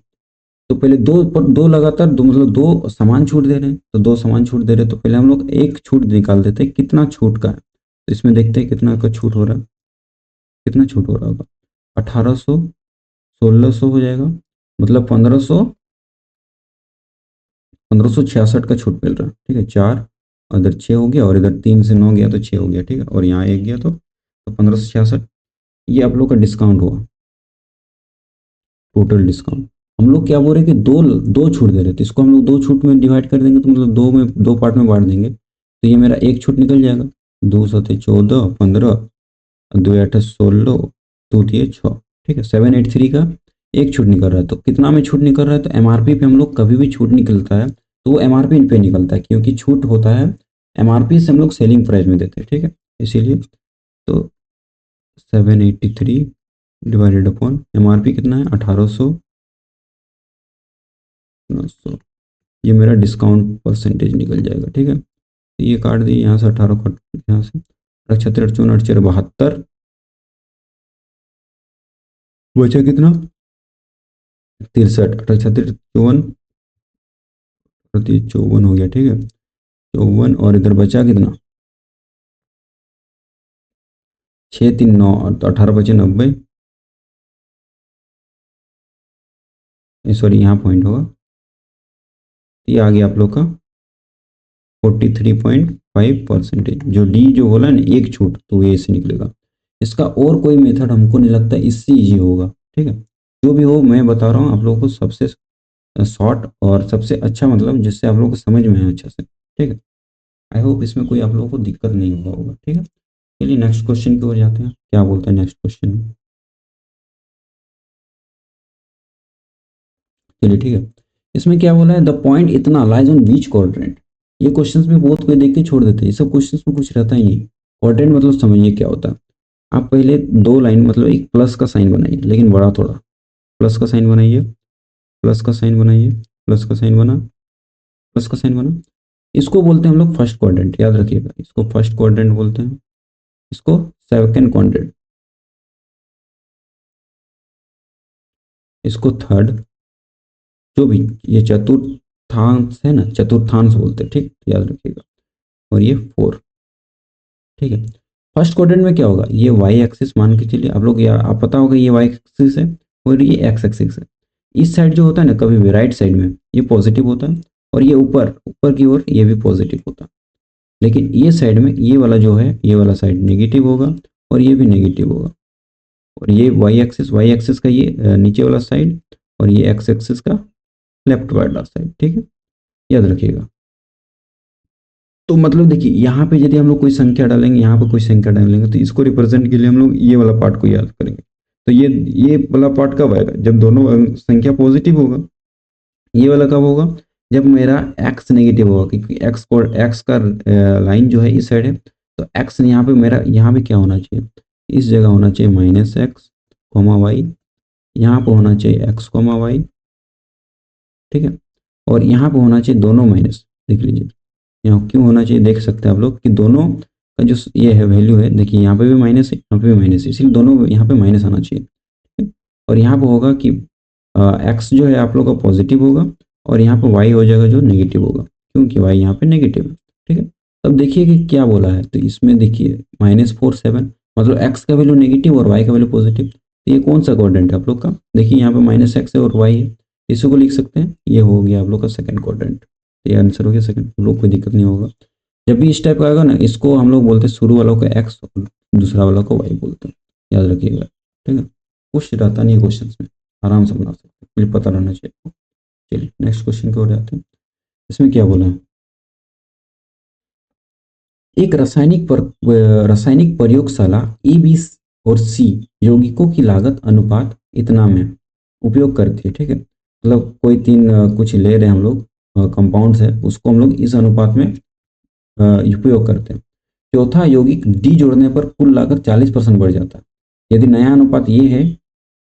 तो पहले दो पर दो लगातार, दो मतलब दो समान छूट दे रहे हैं, तो 2 समान छूट दे रहे हैं, तो पहले हम लोग एक छूट निकाल देते हैं कितना छूट का है। तो इसमें देखते हैं कितना का छूट हो रहा है, कितना छूट हो रहा होगा, 1800, 1600 हो जाएगा, मतलब 1566 का छूट मिल रहा है, ठीक है। 4 और इधर 6 हो गया और इधर 3 से 9 गया तो 6 हो गया, ठीक है, और यहाँ 1 गया तो 1566। ये आप लोग का डिस्काउंट हुआ, टोटल डिस्काउंट। हम लोग क्या बोल रहे हैं कि दो दो छूट दे रहे थे, इसको हम लोग 2 छूट में डिवाइड कर देंगे, तो मतलब 2 में 2 पार्ट में बांट देंगे, तो ये मेरा एक छूट निकल जाएगा, 2 7 14 15 2 8 16 2 3 6, ठीक है, 783 का एक छूट निकल रहा है। तो कितना में छूट निकल रहा है, तो एमआरपी पे हम लोग कभी भी छूट निकलता है तो वो एमआरपी पे निकलता है, क्योंकि छूट होता है एमआरपी से हम लोग सेलिंग प्राइस में देते हैं, ठीक है, इसीलिए। तो 783 डिवाइडेड अपॉन एमआरपी कितना है 1800, ये मेरा डिस्काउंट परसेंटेज निकल जाएगा, ठीक है। तो ये काट दिए यहाँ से, 18 कट यहाँ से, 76 54 4 72, बचा कितना 63, 68 54 54 हो गया, ठीक है, 54 और इधर बचा कितना 6 3 9 और तो 18 बचे 90, सॉरी यहाँ पॉइंट होगा, ये आ गया आप लोग का 43.5%। जो डी जो बोला ना एक छूट, तो ये से निकलेगा। इसका और कोई मेथड हमको नहीं लगता इससे इजी होगा, ठीक है। जो भी हो मैं बता रहा हूँ आप लोगों को सबसे शॉर्ट और सबसे अच्छा, मतलब जिससे आप लोगों को समझ में है अच्छा से, ठीक है। आई होप इसमें कोई आप लोगों को दिक्कत नहीं हुआ होगा, ठीक है। चलिए नेक्स्ट क्वेश्चन की ओर जाते हैं, क्या बोलते हैं नेक्स्ट क्वेश्चन में। चलिए ठीक है, इसमें क्या बोला है, द पॉइंट इतना लाइज ऑन बीच क्वाड्रेंट। ये क्वेश्चंस में बहुत कोई देख के छोड़ देते हैं, ये सब क्वेश्चंस में कुछ रहता ही नहीं। क्वाड्रेंट मतलब समझिए क्या होता है, आप पहले दो लाइन मतलब एक प्लस का साइन बनाइए, लेकिन बड़ा थोड़ा, प्लस का साइन बनाइए, प्लस का साइन बनाइए, प्लस का साइन बना, प्लस का साइन बना। इसको बोलते हैं हम लोग फर्स्ट क्वाड्रेंट, याद रखिएगा, इसको फर्स्ट क्वाड्रेंट बोलते हैं, इसको सेकंड क्वाड्रेंट, इसको थर्ड, जो भी ये चतुर्थांश है ना, चतुर्थांश बोलते हैं, ठीक, याद रखिएगा। और ये फोर, ठीक है। फर्स्ट क्वाड्रेंट में क्या होगा, ये वाई एक्सिस मान के चलिए आप लोग, या आप पता होगा ये वाई एक्सिस है और ये एक्स एक्सिस है। इस साइड जो होता है ना, कभी भी राइट साइड में ये पॉजिटिव होता है, और ये ऊपर ऊपर की ओर ये भी पॉजिटिव होता है। लेकिन ये साइड में ये वाला जो है, ये वाला साइड नेगेटिव होगा और ये भी नेगेटिव होगा। और ये वाई एक्सिस का ये नीचे वाला साइड, और ये एक्स एक्सिस का लेफ्ट वाला साइड, ठीक है, याद रखिएगा। तो मतलब देखिए यहाँ पे यदि हम लोग कोई संख्या डालेंगे, यहाँ पे कोई संख्या डालेंगे, तो इसको रिप्रेजेंट के लिए हम लोग ये वाला पार्ट को याद करेंगे। तो ये वाला पार्ट कब आएगा, जब दोनों संख्या पॉजिटिव होगा। ये वाला कब होगा, जब मेरा एक्स नेगेटिव होगा, क्योंकि एक्स का लाइन जो है इस साइड है, तो एक्स यहाँ पे मेरा, यहाँ पे क्या होना चाहिए, इस जगह होना चाहिए माइनस एक्स कोमा वाई, यहाँ पे होना चाहिए एक्स कोमा वाई, ठीक है। और यहाँ पे होना चाहिए दोनों माइनस, देख लीजिए यहाँ क्यों होना चाहिए, देख सकते हैं आप लोग कि दोनों का जो ये है वैल्यू है, देखिए यहाँ पे भी माइनस है, यहाँ पे भी माइनस है, इसलिए दोनों यहाँ पे माइनस आना चाहिए, ठीक है? और यहाँ पे होगा कि एक्स जो है आप लोग का पॉजिटिव होगा, और यहाँ पे वाई हो जाएगा जो नेगेटिव होगा, क्योंकि वाई यहाँ पे नेगेटिव है, ठीक है। तब देखिए कि क्या बोला है, तो इसमें देखिए -4 7, मतलब एक्स का वैल्यू नेगेटिव और वाई का वैल्यू पॉजिटिव। तो ये कौन सा क्वाड्रेंट है आप लोग का, देखिए यहाँ पे -x है और वाई है, इसी को लिख सकते हैं, ये हो गया आप लोग का सेकंड क्वाड्रेंट। तो ये आंसर हो गया सेकंड, हम लोग कोई दिक्कत नहीं होगा। जब भी इस टाइप का आएगा ना, इसको हम लोग बोलते हैं शुरू वालों को एक्स और दूसरा वाला को वाई बोलते हैं, याद रखिएगा, ठीक है। कुछ रहता नहीं है क्वेश्चन में, आराम से बना सकते हैं, मुझे पता रहना चाहिए। चलिए नेक्स्ट क्वेश्चन की ओर जाते हैं। इसमें क्या बोला है, एक रासायनिक प्रयोगशाला ए बी और सी यौगिकों की लागत अनुपात इतना में उपयोग करती है, ठीक है। मतलब कोई तीन कुछ ले रहे हैं हम लोग, कंपाउंड्स है, उसको हम लोग इस अनुपात में उपयोग करते हैं। चौथा यौगिक डी जोड़ने पर कुल लागत 40% बढ़ जाता है। यदि नया अनुपात ये है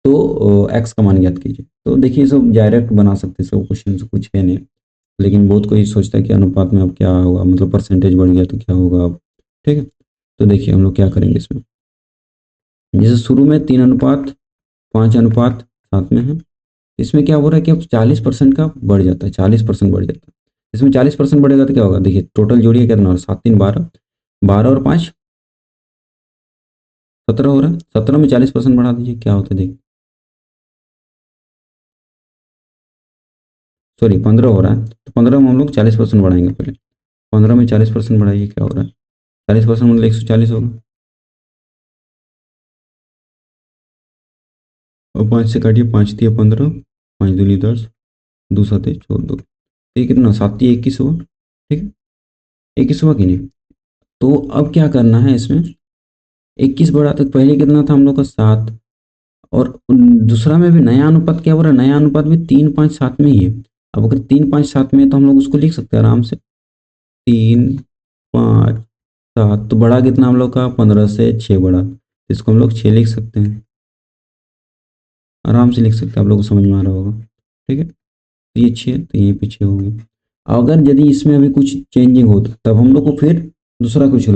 तो एक्स का मान ज्ञात कीजिए। तो देखिए सब डायरेक्ट बना सकते हैं, सब क्वेश्चन कुछ है नहीं, लेकिन बहुत कोई सोचता है कि अनुपात में अब क्या होगा, मतलब परसेंटेज बढ़ गया तो क्या होगा अब, ठीक है। तो देखिए हम लोग क्या करेंगे इसमें, जैसे शुरू में 3:5 में है, इसमें क्या हो रहा है कि अब 40% का बढ़ जाता है, 40% बढ़ जाता है। इसमें 40% बढ़ेगा तो क्या होगा, देखिए टोटल जोड़िए कितना हो रहा है, 7 3 12, 12 और 5 17 हो रहा है, 17 में 40% बढ़ा दीजिए, क्या होता है देखिए, सॉरी 15 हो रहा है, तो 15 में हम लोग 40% बढ़ाएंगे पहले, 15 में 40% बढ़ाइए, क्या हो रहा है, 40% मतलब 140 होगा, और 5 से काटिए, 5 3 15, 5 2 10, 2 7 14, ये कितना 7 3 21 हुआ, ठीक है, 21 हुआ कि नहीं। तो अब क्या करना है इसमें, 21 बढ़ा, तक पहले कितना था हम लोग का 7, और दूसरा में भी नया अनुपात क्या हो रहा है, नया अनुपात भी 3 5 7 में ही है। अब अगर 3 5 7 में है तो हम लोग उसको लिख सकते हैं आराम से, 3 5 7, तो बढ़ा कितना हम लोग का 15 से 6 बढ़ा, तो इसको हम लोग 6 लिख सकते हैं, आराम से लिख सकते हैं, आप लोग को समझ में आ रहा होगा, ठीक है। तो ये 6, तो ये पीछे हो गया। अगर यदि इसमें अभी कुछ चेंजिंग होता तब हम लोग को फिर दूसरा कुछ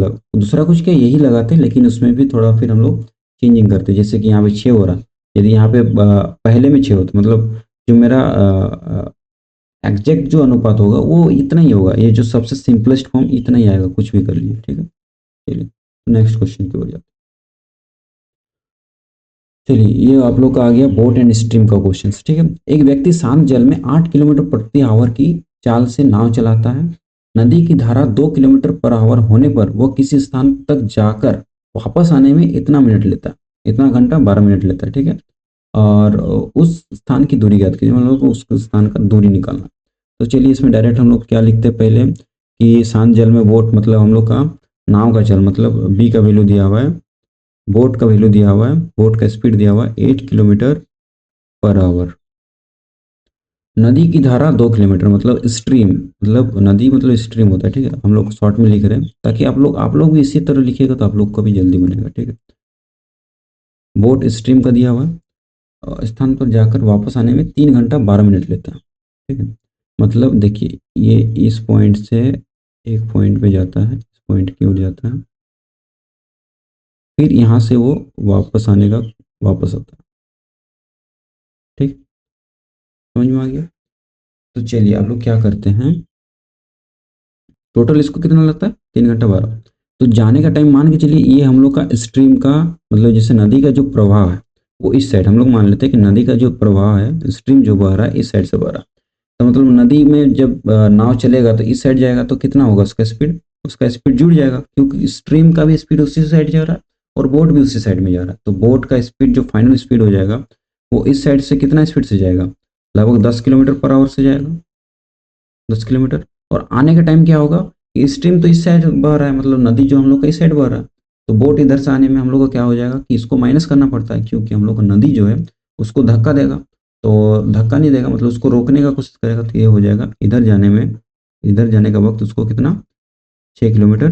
क्या यही लगाते, लेकिन उसमें भी थोड़ा फिर हम लोग चेंजिंग करते, जैसे कि यहाँ पे 6 हो रहा, यदि यहाँ पे पहले में 6 होता, मतलब जो मेरा एग्जैक्ट जो अनुपात होगा वो इतना ही होगा, ये जो सबसे सिंपलेस्ट फॉर्म इतना ही आएगा, कुछ भी कर लीजिए, ठीक है। चलिए नेक्स्ट क्वेश्चन की ओर जाते हैं। चलिए ये आप लोग का आ गया बोट एंड स्ट्रीम का क्वेश्चन, ठीक है। एक व्यक्ति शांत जल में 8 किलोमीटर प्रति आवर की चाल से नाव चलाता है। नदी की धारा 2 किलोमीटर पर आवर होने पर वह किसी स्थान तक जाकर वापस आने में इतना मिनट लेता है, इतना घंटा 12 मिनट लेता है, ठीक है। और उस स्थान की दूरी ज्ञात कीजिए, मतलब उस स्थान का दूरी निकालना। तो चलिए इसमें डायरेक्ट हम लोग क्या लिखते हैं पहले, कि शांत जल में बोट मतलब हम लोग का नाव का चल, मतलब बी का वैल्यू दिया हुआ है, बोट का वैल्यू दिया हुआ है, बोट का स्पीड दिया हुआ है 8 किलोमीटर पर आवर। नदी की धारा 2 किलोमीटर, मतलब स्ट्रीम, मतलब नदी मतलब स्ट्रीम होता है, ठीक है। हम लोग शॉर्ट में लिख रहे हैं ताकि आप लोग भी इसी तरह लिखिएगा तो आप लोग का भी जल्दी बनेगा, ठीक है। बोट स्ट्रीम का दिया हुआ स्थान पर जाकर वापस आने में 3 घंटा 12 मिनट लेता है। ठीक है, मतलब देखिए ये इस पॉइंट से एक पॉइंट पे जाता है, इस पॉइंट की ओर जाता है, फिर यहाँ से वो वापस आने का वापस आता है। ठीक, समझ में आ गया? तो चलिए आप लोग क्या करते हैं, टोटल इसको कितना लगता है 3 घंटा 12। तो जाने का टाइम मान के चलिए ये हम लोग का स्ट्रीम का मतलब जैसे नदी का जो प्रवाह है वो इस साइड, हम लोग मान लेते हैं कि नदी का जो प्रवाह है स्ट्रीम जो बह रहा है इस साइड से बह रहा है। तो मतलब नदी में जब नाव चलेगा तो इस साइड जाएगा तो कितना होगा उसका स्पीड, उसका स्पीड जुड़ जाएगा क्योंकि स्ट्रीम का भी स्पीड उसी साइड जा रहा है और बोट भी उसी साइड में जा रहा है। तो बोट का स्पीड जो फाइनल स्पीड हो जाएगा वो इस साइड से कितना स्पीड से जाएगा, लगभग 10 किलोमीटर पर आवर से जाएगा, 10 किलोमीटर। और आने का टाइम क्या होगा कि स्ट्रीम तो इस साइड बह रहा है, मतलब नदी जो हम लोग का इस साइड बह रहा है, तो बोट इधर से आने में हम लोग को क्या हो जाएगा कि इसको माइनस करना पड़ता है क्योंकि हम लोग को नदी जो है उसको धक्का देगा, तो धक्का नहीं देगा मतलब उसको रोकने का कोशिश करेगा, तो ये हो जाएगा इधर जाने में, इधर जाने का वक्त उसको कितना 6 किलोमीटर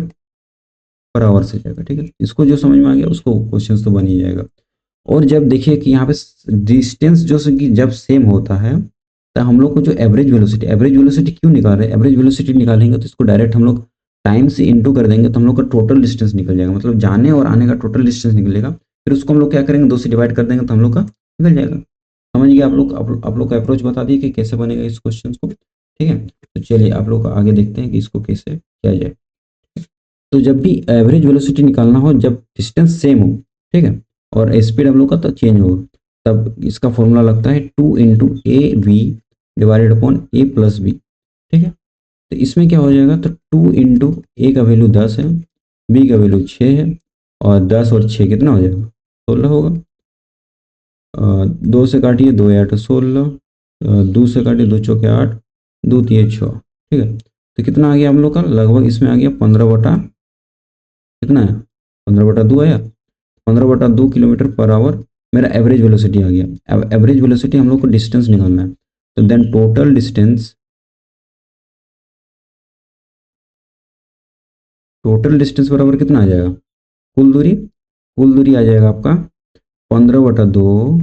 पर आवर से जाएगा। ठीक है, इसको जो समझ में आ गया उसको क्वेश्चन तो बन ही जाएगा। और जब देखिए कि यहाँ पे डिस्टेंस जो कि जब सेम होता है तो हम लोग को जो एवरेज वेलोसिटी क्यों निकाल रहे हैं, एवरेज वेलोसिटी निकालेंगे तो इसको डायरेक्ट हम लोग टाइम से इनटू कर देंगे तो हम लोग का टोटल डिस्टेंस निकल जाएगा, मतलब जाने और आने का टोटल डिस्टेंस निकलेगा। फिर उसको हम लोग क्या करेंगे 2 से डिवाइड कर देंगे तो हम लोग का निकल जाएगा। समझ गए आप लोग, आप लोग का अप्रोच बता दिए कि कैसे बनेगा इस क्वेश्चन को। ठीक है, तो चलिए आप लोग आगे देखते हैं कि इसको कैसे किया जाए। तो जब भी एवरेज वेलोसिटी निकालना हो जब डिस्टेंस सेम हो, ठीक है, और स्पीड हम लोग का तो चेंज हो, तब इसका फॉर्मूला लगता है 2 × डिवाइडेड अपॉन ए प्लस बी। ठीक है, तो इसमें क्या हो जाएगा, तो 2 × ए का वैल्यू 10 है, बी का वैल्यू 6 है, और 10 और 6 कितना हो जाएगा 16 होगा। 2 से काटिए 2 8 16, 2 से काटिए 2 चौके 8, 2 3 6। ठीक है, तो कितना आ गया हम लोग का, लगभग इसमें आ गया 15 बटा कितना है 15/2 आया, 15/2 किलोमीटर पर आवर मेरा एवरेज वेलोसिटी आ गया। अब एवरेज वेलोसिटी हम लोग को डिस्टेंस निकालना है, तो देन टोटल डिस्टेंस बराबर कितना आ जाएगा, कुल दूरी आ जाएगा आपका 15/2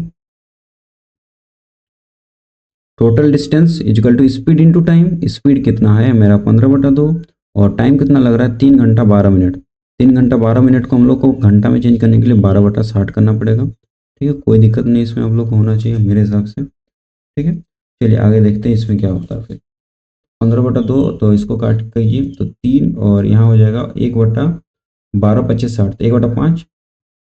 total distance equal to speed into time. Speed कितना है मेरा 15/2 और टाइम कितना लग रहा है 3 घंटा 12 मिनट। 3 घंटा 12 मिनट को हम लोग को घंटा में चेंज करने के लिए 12/60 करना पड़ेगा। ठीक है, कोई दिक्कत नहीं इसमें हम लोग को होना चाहिए मेरे हिसाब से। ठीक है, चलिए आगे देखते हैं इसमें क्या होता है। फिर 15/2 तो इसको काट कीजिए तो 3 और यहाँ हो जाएगा 1/12 25 60 तो 1/5।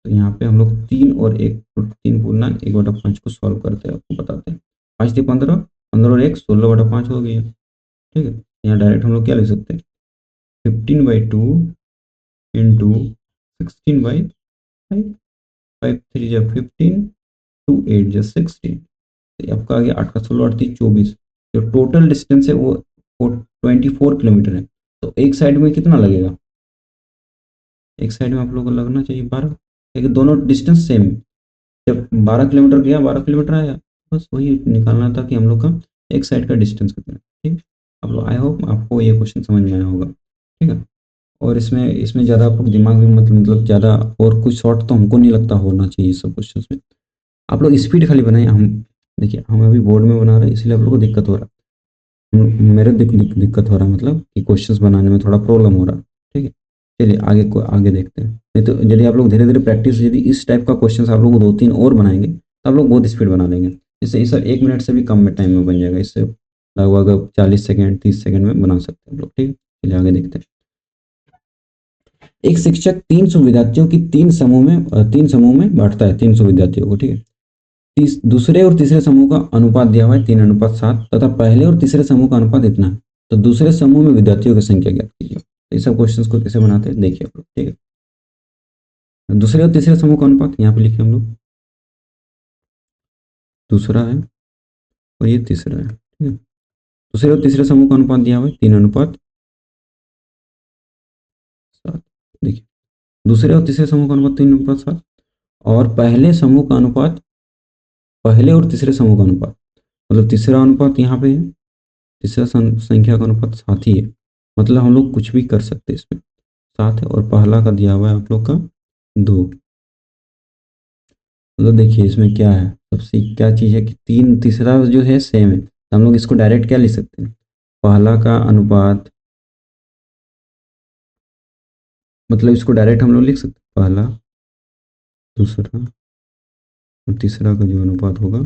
तो यहाँ पे हम लोग 3 और 1 3 पूर्णांक 1/5 को सॉल्व करते हैं, आपको बताते हैं। 5 थी 15, 15 और 1 16/5 हो गया। ठीक है, यहाँ डायरेक्ट हम लोग क्या लिख सकते हैं 15/2 इंटू 16/5, 5 3 या 15, 2 8 या 16, तो आपका आ गया 8 का 16 8 3 24। जो टोटल डिस्टेंस है वो 24 किलोमीटर है। तो एक साइड में कितना लगेगा, एक साइड में आप लोगों को लगना चाहिए 12, क्योंकि दोनों डिस्टेंस सेम है। जब 12 किलोमीटर गया 12 किलोमीटर आया, बस वही निकालना था कि हम लोग का एक साइड का डिस्टेंस कितना है। ठीक, आप लोग आई होप आपको ये क्वेश्चन समझ में आया होगा। ठीक है, और इसमें इसमें ज़्यादा आप लोग दिमाग भी मतलब ज़्यादा और कुछ शॉर्ट तो हमको नहीं लगता होना चाहिए सब क्वेश्चन में। आप लोग स्पीड खाली बनाए, हम देखिए हम अभी बोर्ड में बना रहे हैं इसलिए आप लोग को दिक्कत हो रहा है, मेरे दिक्कत हो रहा है, मतलब कि क्वेश्चंस बनाने में थोड़ा प्रॉब्लम हो रहा है। ठीक है, चलिए आगे को आगे देखते हैं। नहीं तो यदि आप लोग धीरे धीरे प्रैक्टिस यदि इस टाइप का क्वेश्चन आप लोग 2 3 और बनाएंगे तो आप लोग बहुत स्पीड बना लेंगे। इससे सर 1 मिनट से भी कम में टाइम में बन जाएगा, इससे लगभग 40 सेकेंड 30 सेकेंड में बना सकते हैं आप लोग। ठीक है, चलिए आगे देखते हैं। एक शिक्षक 300 विद्यार्थियों की 3 समूह में बांटता है, 300 विद्यार्थियों को। ठीक है, दूसरे और तीसरे समूह का अनुपात दिया हुआ है 3:7 तथा पहले और तीसरे समूह का अनुपात इतना है। तो दूसरे समूह में विद्यार्थियों की संख्या ज्ञात कीजिए। तो ये सब क्वेश्चंस को कैसे बनाते हैं देखिए आप लोग। ठीक है, दूसरे और तीसरे समूह का अनुपात यहाँ पे लिखे हम लोग, दूसरा है और ये तीसरा है। ठीक है, दूसरे और तीसरे समूह का अनुपात दिया हुआ है 3:7। देखिए दूसरे और तीसरे समूह का अनुपात 3:7 और पहले और तीसरे समूह का अनुपात, मतलब तीसरा अनुपात यहाँ पे है, तीसरा संख्या का अनुपात 7 ही है। मतलब हम लोग कुछ भी कर सकते हैं इसमें, 7 है और पहला का दिया हुआ है आप लोग का 2। मतलब देखिए इसमें क्या है, सबसे क्या चीज़ है कि तीन तीसरा जो है सेम है, तो हम लोग इसको डायरेक्ट क्या लिख सकते हैं, पहला का अनुपात, मतलब इसको डायरेक्ट हम लोग लिख सकते हैं पहला, दूसरा और तीसरा का जो अनुपात होगा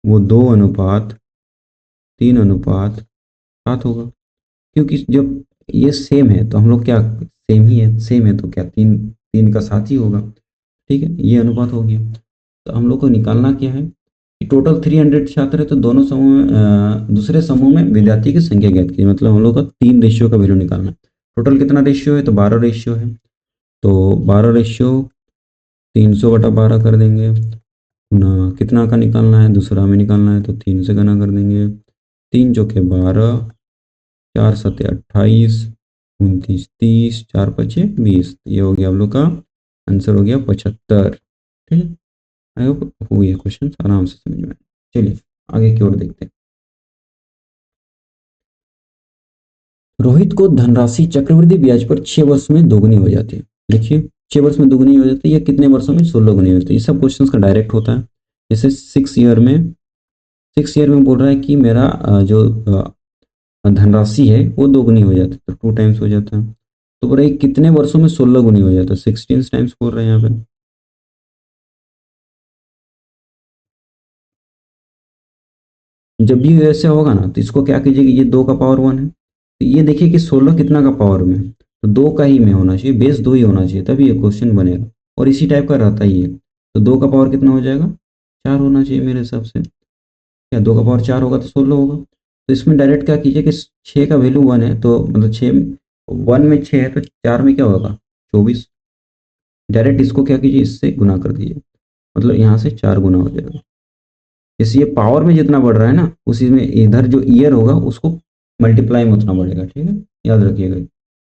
वो 2:3:7 होगा। क्योंकि जब ये सेम है तो हम लोग क्या, सेम है तो क्या तीन तीन का साथ ही होगा। ठीक है, ये अनुपात हो गया। तो हम लोग को निकालना क्या है कि टोटल 300 छात्र है, तो दोनों समूह में दूसरे समूह में विद्यार्थी की संख्या ज्ञात की, मतलब हम लोग का 3 रेशियो का वैल्यू निकालना है। टोटल कितना रेशियो है, तो 12 रेशियो है। तो 12 रेशियो 300/12 कर देंगे, पुनः कितना का निकालना है, दूसरा में निकालना है तो 3 से गुना कर देंगे। 3 चौके 12, 4 सत्ते 28, 29 30, 4 पचे 20, ये हो गया हम लोग का आंसर, हो गया 75। ठीक है, आई होप हो गया क्वेश्चन आराम से समझ में। चलिए आगे की ओर देखते हैं। रोहित को धनराशि चक्रवृद्धि ब्याज पर 6 वर्ष में दोगुनी हो जाती है। देखिए 6 वर्ष में दोगुनी हो जाती है, या कितने वर्षों में 16 गुनी हो जाती है। ये सब क्वेश्चंस का डायरेक्ट होता है। जैसे 6 ईयर में बोल रहा है कि मेरा जो धनराशि है वो दोगुनी हो जाती है, तो 2 टाइम्स हो जाता है। तो बोल रहे कितने वर्षों में 16 गुनी हो जाता है, 16 टाइम्स बोल रहे हैं यहाँ पे। जब भी ऐसे होगा ना तो इसको क्या कीजिएगा, ये 2 का पावर 1 है, तो ये देखिए कि 16 कितना का पावर में है? तो 2 का ही में होना चाहिए, बेस 2 ही होना चाहिए, तभी ये क्वेश्चन बनेगा। और इसी टाइप का रहता ही है। तो 2 का पावर कितना हो जाएगा, 4 होना चाहिए मेरे हिसाब से। क्या 2 का पावर 4 होगा तो 16 होगा। तो इसमें डायरेक्ट क्या कीजिए कि 6 का वैल्यू 1 है, तो मतलब 1 में 6 है, तो 4 में क्या होगा, 24। डायरेक्ट इसको क्या कीजिए, इससे गुना कर दीजिए, मतलब यहाँ से 4 गुना हो जाएगा। जैसे ये पावर में जितना बढ़ रहा है ना, उसी में इधर जो ईयर होगा उसको मल्टीप्लाई में उतना बढ़ेगा। ठीक है, याद रखिएगा।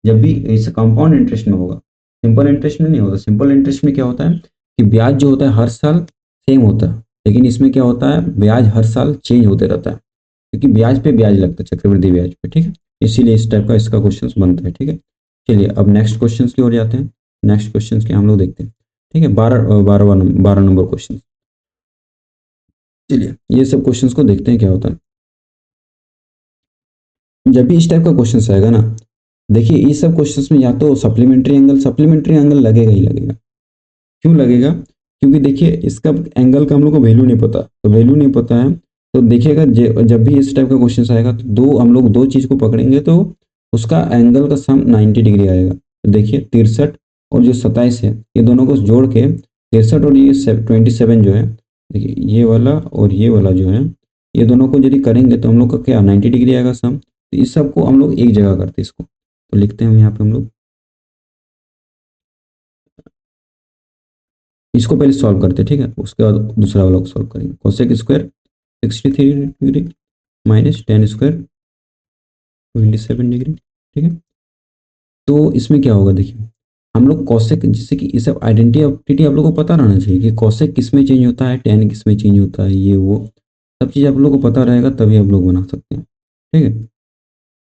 जब भी इस कंपाउंड इंटरेस्ट में होगा, सिंपल इंटरेस्ट में नहीं होता। सिंपल इंटरेस्ट में क्या होता है कि ब्याज जो होता है हर साल सेम होता है, लेकिन इसमें क्या होता है, ब्याज हर साल चेंज होते रहता है, क्योंकि ब्याज पे ब्याज लगता है, चक्रवृद्धि ब्याज पे। ठीक है, इसीलिए इस टाइप का इसका क्वेश्चन बनता है। ठीक है, चलिए अब नेक्स्ट क्वेश्चन की ओर जाते हैं। नेक्स्ट क्वेश्चन के हम लोग देखते हैं। ठीक है, 12 नंबर क्वेश्चन। चलिए ये सब क्वेश्चंस को देखते हैं क्या होता है। जब भी इस टाइप का क्वेश्चन आएगा ना, देखिए ये सब क्वेश्चंस में या तो सप्लीमेंट्री एंगल लगेगा ही लगेगा। क्यों लगेगा, क्योंकि देखिए इसका एंगल का हम लोग को वैल्यू नहीं पता, तो वैल्यू नहीं पता है तो देखिएगा जब भी इस टाइप का क्वेश्चन आएगा तो हम लोग दो चीज को पकड़ेंगे, तो उसका एंगल का सम 90 डिग्री आएगा। तो देखिए 63 और जो 27 है, ये दोनों को जोड़ के 63 और ये 27 जो है, देखिए ये वाला और ये वाला जो है, ये दोनों को यदि करेंगे तो हम लोग का क्या 90 डिग्री आएगा सम। तो इस सब को हम लोग एक जगह करते हैं इसको, तो लिखते हैं यहाँ पे हम लोग, इसको पहले सॉल्व करते हैं। ठीक है, उसके बाद दूसरा वाला को सॉल्व करेंगे। Cosec square 63 degree minus tan square 27 degree. ठीक है, तो इसमें क्या होगा, देखिए हम लोग कॉसेक, जिससे कि ये सब आइडेंटिटी आप लोगों को पता रहना चाहिए कि कॉसेक किस में चेंज होता है, टेन किस में चेंज होता है, ये वो सब चीज़ आप लोगों को पता रहेगा, तभी आप लोग बना सकते हैं। ठीक है,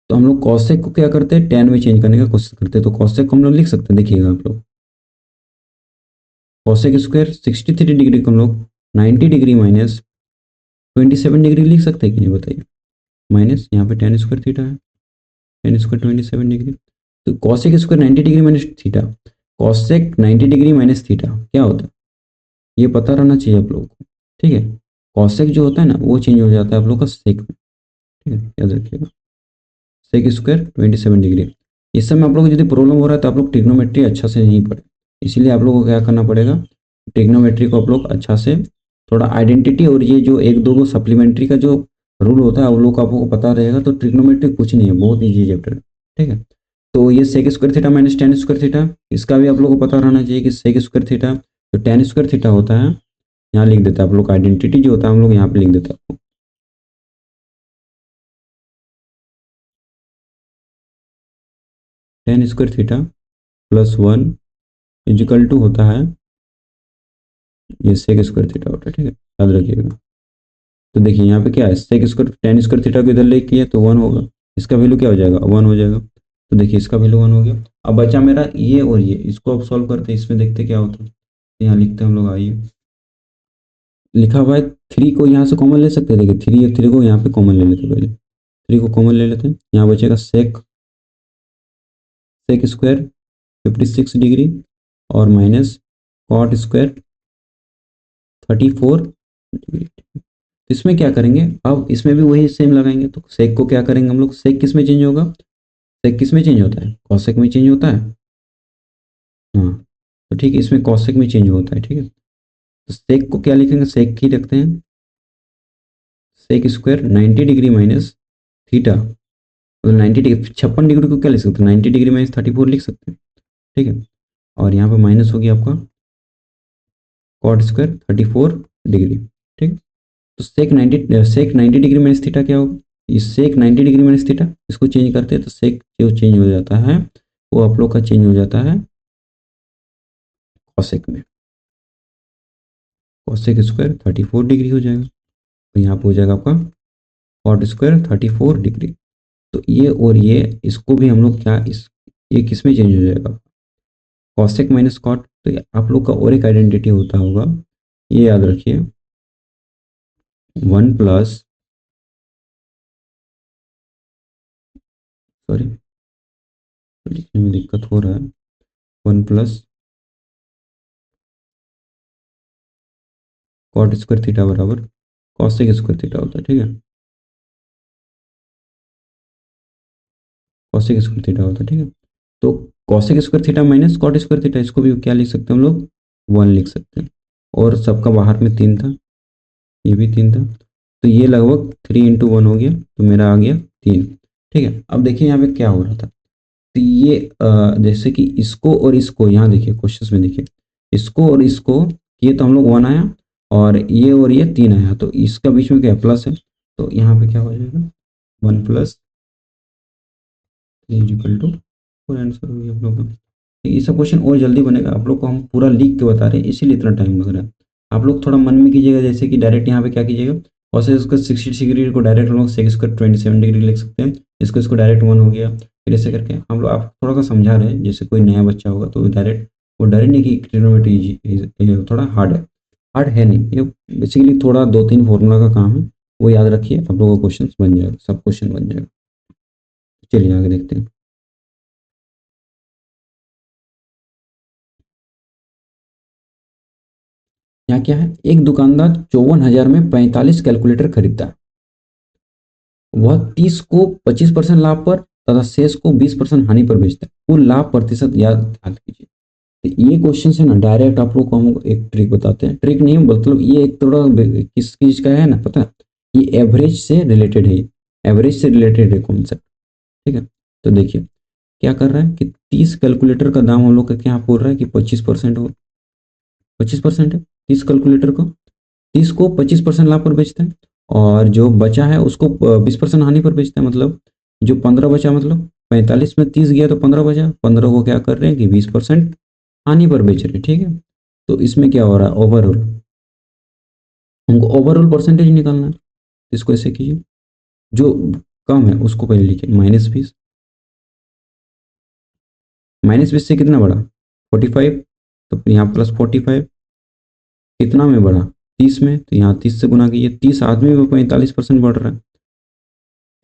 तो हम लोग कॉसेक को क्या करते हैं, टेन में चेंज करने का कोशिश करते हैं। तो कॉसेक को हम लोग लिख सकते हैं, देखिएगा आप लोग, कॉसेक स्क्वायर 63 डिग्री को हम लोग 90 डिग्री माइनस 27 डिग्री लिख सकते हैं कि नहीं, बताइए। माइनस यहाँ पे टेन स्क्वायर थीटा है, टेन स्क्वायर 27 डिग्री। तो cosec square 90 degree minus theta, cosec 90 degree minus theta क्या होता है, ये पता रहना चाहिए आप लोगों को। ठीक है, कॉसेक जो होता है ना वो चेंज हो जाता है आप लोग का सेक में। ठीक है, याद रखिएगा, सेक स्क्वायर 27 डिग्री। इस समय आप लोग को यदि प्रॉब्लम हो रहा है तो आप लोग ट्रिग्नोमेट्री अच्छा से नहीं पढ़े, इसीलिए आप लोगों को क्या करना पड़ेगा, ट्रिग्नोमेट्री को आप लोग अच्छा से, थोड़ा आइडेंटिटी और ये जो एक दो सप्लीमेंट्री का जो रूल होता है वो लोग आपको पता रहेगा, तो ट्रिग्नोमेट्री कुछ नहीं है, बहुत ईजी चैप्टर है। ठीक है, तो ये sec square theta minus tan square theta, इसका भी आप लोगों को पता रहना चाहिए कि सेक स्क्वायर थीटा तो टेन स्क्वायर थीटा होता है, यहाँ लिख देता है आप लोग का आइडेंटिटी जो होता है हम लोग यहाँ पे लिख देता है। Tan square theta +1 equal to होता है ये सेक स्क्वायर थीटा होता है। ठीक है, याद रखिएगा। तो देखिए यहाँ पे क्या है, sec square tan square theta को इधर ले किया तो 1 होगा, इसका वैल्यू क्या हो जाएगा, 1 हो जाएगा। तो देखिए इसका वैल्यू 1 हो गया। अब बचा मेरा ये और ये, इसको अब सॉल्व करते हैं, इसमें देखते क्या होता है। तो यहाँ लिखते हैं हम लोग, आइए लिखा हुआ है, थ्री को यहाँ से कॉमन ले सकते हैं। देखिए थ्री है, थ्री को यहाँ पे कॉमन ले लेते हैं, पहले थ्री को कॉमन ले लेते हैं। यहाँ बचेगा सेक सेक स्क्वायर 56 डिग्री और माइनस कॉट स्क्वायर 34 डिग्री। तो इसमें क्या करेंगे, अब इसमें भी वही सेम लगाएंगे। तो सेक को क्या करेंगे हम लोग, सेक किस में चेंज होगा, सेक किस में चेंज होता है, कॉसेक में चेंज होता है। हाँ, तो ठीक है, इसमें कॉसेक में चेंज होता है। ठीक है, तो सेक को क्या लिखेंगे, सेक ही रखते हैं, sec square 90 degree minus theta, मतलब 90 डिग्री 56 डिग्री को क्या लिख सकते हैं, 90 डिग्री माइनस 34 लिख सकते हैं। ठीक है, और यहाँ पे माइनस होगी आपका कॉट स्क्वायर 34 डिग्री। ठीक, तो सेक 90 डिग्री माइनस थीटा क्या होगा, इस सेक 90 डिग्री माइनस थीटा, इसको चेंज करते हैं तो सेक जो चेंज हो जाता है वो आप लोग का चेंज हो जाता है कॉसेक में। कॉसेक स्क्वायर 34 डिग्री हो जाएगा, तो यहाँ पे हो जाएगा आपका कॉट स्क्वायर 34 डिग्री। तो ये और ये, इसको भी हम लोग क्या, इस ये किस में चेंज हो जाएगा, कॉसेक माइनस कॉट। तो ये आप लोग का और एक आइडेंटिटी होता होगा, ये याद रखिए, वन प्लस, सॉरी लिखने में दिक्कत हो रहा है, one plus cot square theta बराबर कॉसेक स्क्वायर थीटा होता है। ठीक है, कॉसेक स्क्वायर थीटा होता है। ठीक है, तो cosec square theta minus cot square theta, इसको भी क्या लिख सकते हैं हम लोग, वन लिख सकते हैं। और सबका बाहर में तीन था, ये भी तीन था, तो ये लगभग 3 into 1 हो गया, तो मेरा आ गया 3। ठीक है, अब देखिए यहाँ पे क्या हो रहा था, तो ये जैसे कि इसको और इसको, यहाँ देखिए क्वेश्चन में देखिए, इसको और इसको ये तो हम लोग 1 आया, और ये 3 आया, तो इसका बीच में क्या प्लस है, तो यहाँ पे क्या हो जाएगा, 1 + 3 = 4 आंसर हो गया आप लोग का। ये सब क्वेश्चन और जल्दी बनेगा, आप लोग को हम पूरा लिख के बता रहे हैं इसीलिए इतना टाइम लग रहा है। आप लोग थोड़ा मन में कीजिएगा, जैसे कि डायरेक्ट यहाँ पे क्या कीजिएगा, कॉसेक स्क्वायर 60 डिग्री को डायरेक्ट हम लोग सेक स्क्वायर 27 डिग्री लिख सकते हैं, इसको डायरेक्ट 1 हो गया। फिर ऐसे करके हम लोग आप थोड़ा सा समझा रहे हैं, जैसे कोई नया बच्चा होगा तो डायरेक्ट, वो डायरेक्ट नहीं कि ट्रिग्नोमेट्री थोड़ा हार्ड है नहीं, ये बेसिकली थोड़ा 2-3 फॉर्मूला का काम है, वो याद रखिए, आप लोगों का क्वेश्चन बन जाएगा, सब क्वेश्चन बन जाएगा। चलिए आगे देखते हैं। यहाँ क्या है, एक दुकानदार 54,000 में 45 कैलकुलेटर खरीदता है, वह 30 को 25% लाभ पर तथा शेष को 20% हानि पर बेचता है, कुल लाभ प्रतिशत याद कीजिए। तो ये क्वेश्चन है ना, डायरेक्ट आप लोग को हम एक ट्रिक बताते हैं, ट्रिक नहीं मतलब ये एक थोड़ा किस चीज का है ना पता है, ये एवरेज से रिलेटेड है, एवरेज से रिलेटेड है कॉन्सेप्ट। ठीक है, तो देखिए क्या कर रहा है कि 30 कैलकुलेटर का दाम हम लोग का क्या बोल रहा है कि 25% हो, 25% है 30 कैलकुलेटर को, 30 को 25% लाभ पर बेचते हैं, और जो बचा है उसको 20% हानि पर बेचते हैं, मतलब जो 15 बचा, मतलब 45 में 30 गया तो 15 बचा, 15 को क्या कर रहे हैं कि 20% हानि पर बेच रहे हैं। ठीक है, तो इसमें क्या हो रहा है, ओवरऑल हमको ओवरऑल परसेंटेज निकालना है, इसको ऐसे कीजिए, जो कम है उसको पहले लिखिए -20, -20 से कितना बढ़ा 45, तो यहाँ +45 कितना में बढ़ा 30 में, तो यहाँ 30 से गुना कीजिए, 30 आदमी में 45% बढ़ रहा है,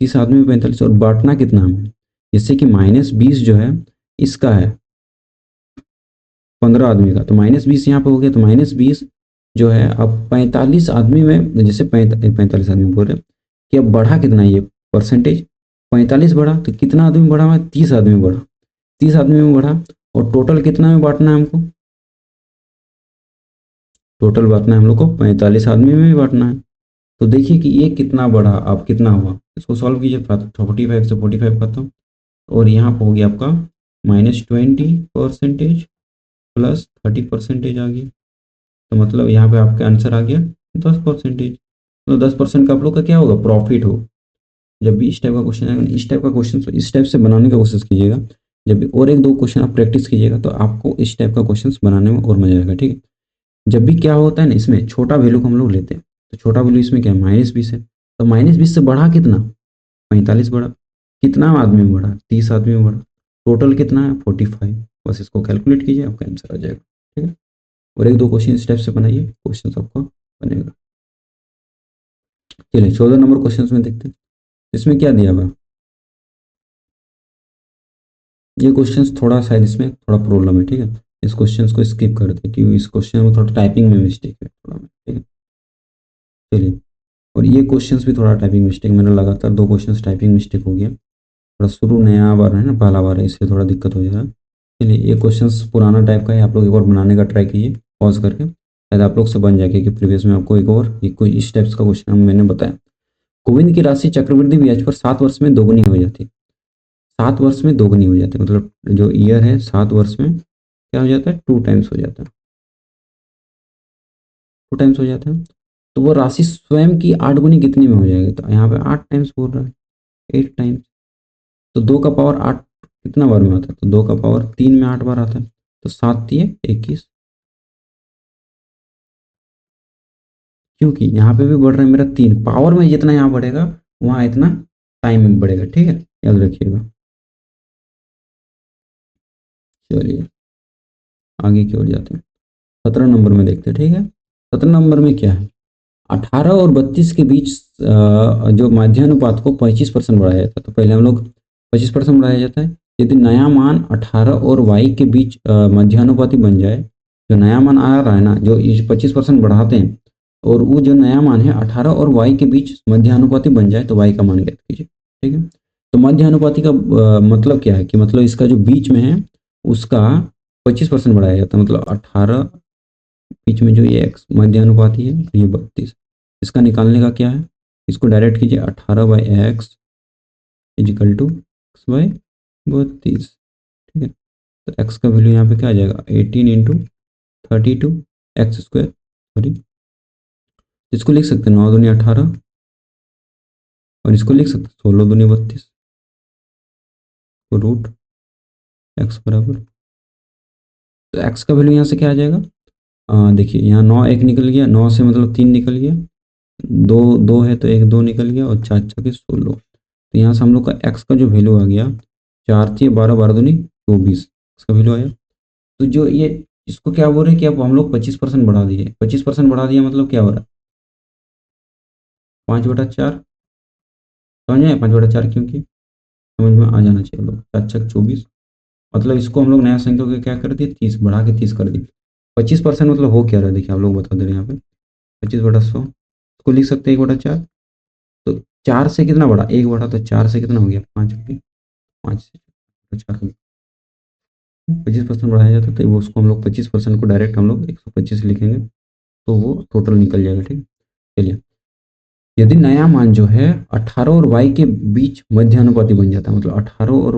30 आदमी में 45, और बांटना कितना हमें, जैसे कि -20 जो है इसका है 15 आदमी का, तो -20 यहाँ पे हो गया, तो -20 जो है अब 45 आदमी में, जैसे 45 आदमी बोल रहे हैं कि अब बढ़ा कितना ये परसेंटेज, 45 बढ़ा, तो कितना आदमी बढ़ा हुआ है, 30 आदमी बढ़ा, 30 आदमी में बढ़ा, और टोटल कितना में बांटना है हमको, टोटल बांटना है हम लोग को 45 आदमी में भी बांटना है। तो देखिए कि ये कितना बढ़ा, अब कितना हुआ, इसको सॉल्व कीजिए, 45 से 45 खत्म, और यहाँ पे हो गया आपका -20% प्लस 30% आ गया, तो मतलब यहाँ पे आपका आंसर आ गया 10%। तो 10% का आप लोग का क्या होगा, प्रॉफिट हो। जब भी इस टाइप का क्वेश्चन आएगा, इस टाइप का क्वेश्चन इस टाइप से बनाने की कोशिश कीजिएगा, जब भी और एक दो क्वेश्चन आप प्रैक्टिस कीजिएगा तो आपको इस टाइप का क्वेश्चन बनाने में और मजा आएगा। ठीक है, जब भी क्या होता है ना, इसमें छोटा वैल्यू को हम लोग लेते हैं, तो छोटा वैल्यू इसमें क्या है, -20 है, तो -20 से बढ़ा कितना, 45 बढ़ा, कितना आदमी में बढ़ा, 30 आदमी में बढ़ा, टोटल कितना है 45, बस इसको कैलकुलेट कीजिए आपका आंसर आ जाएगा। ठीक है, और एक दो क्वेश्चन इस टाइप से बनाइए, क्वेश्चन आपका बनेगा। चलिए 14 नंबर क्वेश्चन में देखते हैं इसमें क्या दिया हुआ। ये क्वेश्चन थोड़ा शायद इसमें थोड़ा प्रॉब्लम है, ठीक है, इस क्वेश्चन को स्किप करते हैं क्योंकि इस क्वेश्चन में थोड़ा टाइपिंग में मिस्टेक है थोड़ा, ठीक है। चलिए, और ये क्वेश्चंस भी थोड़ा टाइपिंग मिस्टेक, मैंने लगातार 2 क्वेश्चंस टाइपिंग मिस्टेक हो गया, थोड़ा शुरू नया बार है ना, पहला बार है, इसलिए थोड़ा दिक्कत हो जा रहा है। चलिए, ये क्वेश्चंस पुराना टाइप का है, आप लोग एक बार बनाने का ट्राई कीजिए पॉज करके, शायद आप लोग से बन जाए, क्योंकि प्रीवियस में आपको एक और ये कोई इस टाइप्स का क्वेश्चन मैंने बताया। गोविंद की राशि चक्रवृद्धि ब्याज पर 7 वर्ष में दोगुनी हो जाती है। 7 वर्ष में दोगुनी हो जाती है, मतलब जो ईयर है 7 वर्ष में क्या हो जाता है, 2 टाइम्स हो जाता है, 2 टाइम्स हो जाता है। तो वो राशि स्वयं की 8 गुनी कितने में हो जाएगी, तो यहाँ पे 8 टाइम्स बोल रहा है, 8 टाइम्स। तो 2 का पावर 8 कितना बार में आता है, तो 2 का पावर 3 में 8 बार आता है, तो 7 दिए 21। क्योंकि यहाँ पे भी बढ़ रहा है मेरा 3 पावर में, जितना यहाँ बढ़ेगा वहाँ इतना टाइम में बढ़ेगा, ठीक है, याद रखिएगा। चलिए आगे की ओर जाते हैं, 17 नंबर में देखते हैं, ठीक है। 17 नंबर में क्या है, 18 और 32 के बीच जो माध्यानुपात को 25% बढ़ाया जाता है, तो पहले हम लोग 25% बढ़ाया जाता है। यदि नया मान 18 और y के बीच मध्यानुपाती बन जाए, जो नया मान आ रहा है ना, जो 25% बढ़ाते हैं, और वो जो नया मान है 18 और y के बीच मध्यानुपाती बन जाए, तो y का मान ज्ञात कीजिए, ठीक है। तो मध्यानुपाती का मतलब क्या है, कि मतलब इसका जो बीच में है उसका 25% बढ़ाया जाता है, मतलब 18 बीच में जो ये x मध्यानुपाती है, ये 32, इसका निकालने का क्या है, इसको डायरेक्ट कीजिए, 18/x इजिकल टू x/32, ठीक है। तो x का वैल्यू यहाँ पे क्या आ जाएगा, 18 इंटू 32 एक्स स्क्वायर, सॉरी, इसको लिख सकते हैं 9 दूनी 18, और इसको लिख सकते हैं 16 दूनी 32, तो रूट x बराबर, तो x का वैल्यू यहाँ से क्या आ जाएगा, देखिए यहाँ 9 एक निकल गया, 9 से मतलब 3 निकल गया, 2 2 है तो 1 2 निकल गया, और 4 4 16, तो यहाँ से हम लोग का x का जो वैल्यू आ गया 4 3 12 12 दूनी 24, इसका वैल्यू आया। तो जो ये इसको क्या बोल रहे हैं कि अब हम लोग 25% बढ़ा दिए, 25% बढ़ा दिया मतलब क्या हो रहा है, 5/4, समझ में 5/4, क्योंकि समझ में आ जाना चाहिए लोग, 4 4 24, मतलब इसको हम लोग नया संख्या को क्या कर दिए, 30 बढ़ा के 30 कर दिए। 25% मतलब हो क्या रहा है, देखिए आप लोग बता दे रहे हैं यहाँ पे 25/100, इसको लिख सकते हैं 1/4, तो 4 से कितना बढ़ा, 1 बढ़ा, तो 4 से कितना हो गया, 5 हो गया, 5 से 4 हो गया, 25% बढ़ाया जाता है, तो उसको हम लोग 25% को डायरेक्ट हम लोग 125 लिखेंगे, तो वो टोटल निकल जाएगा, ठीक। चलिए, यदि नया मान जो है 18 और y के बीच मध्यानुपाती बन जाता है, मतलब 18 और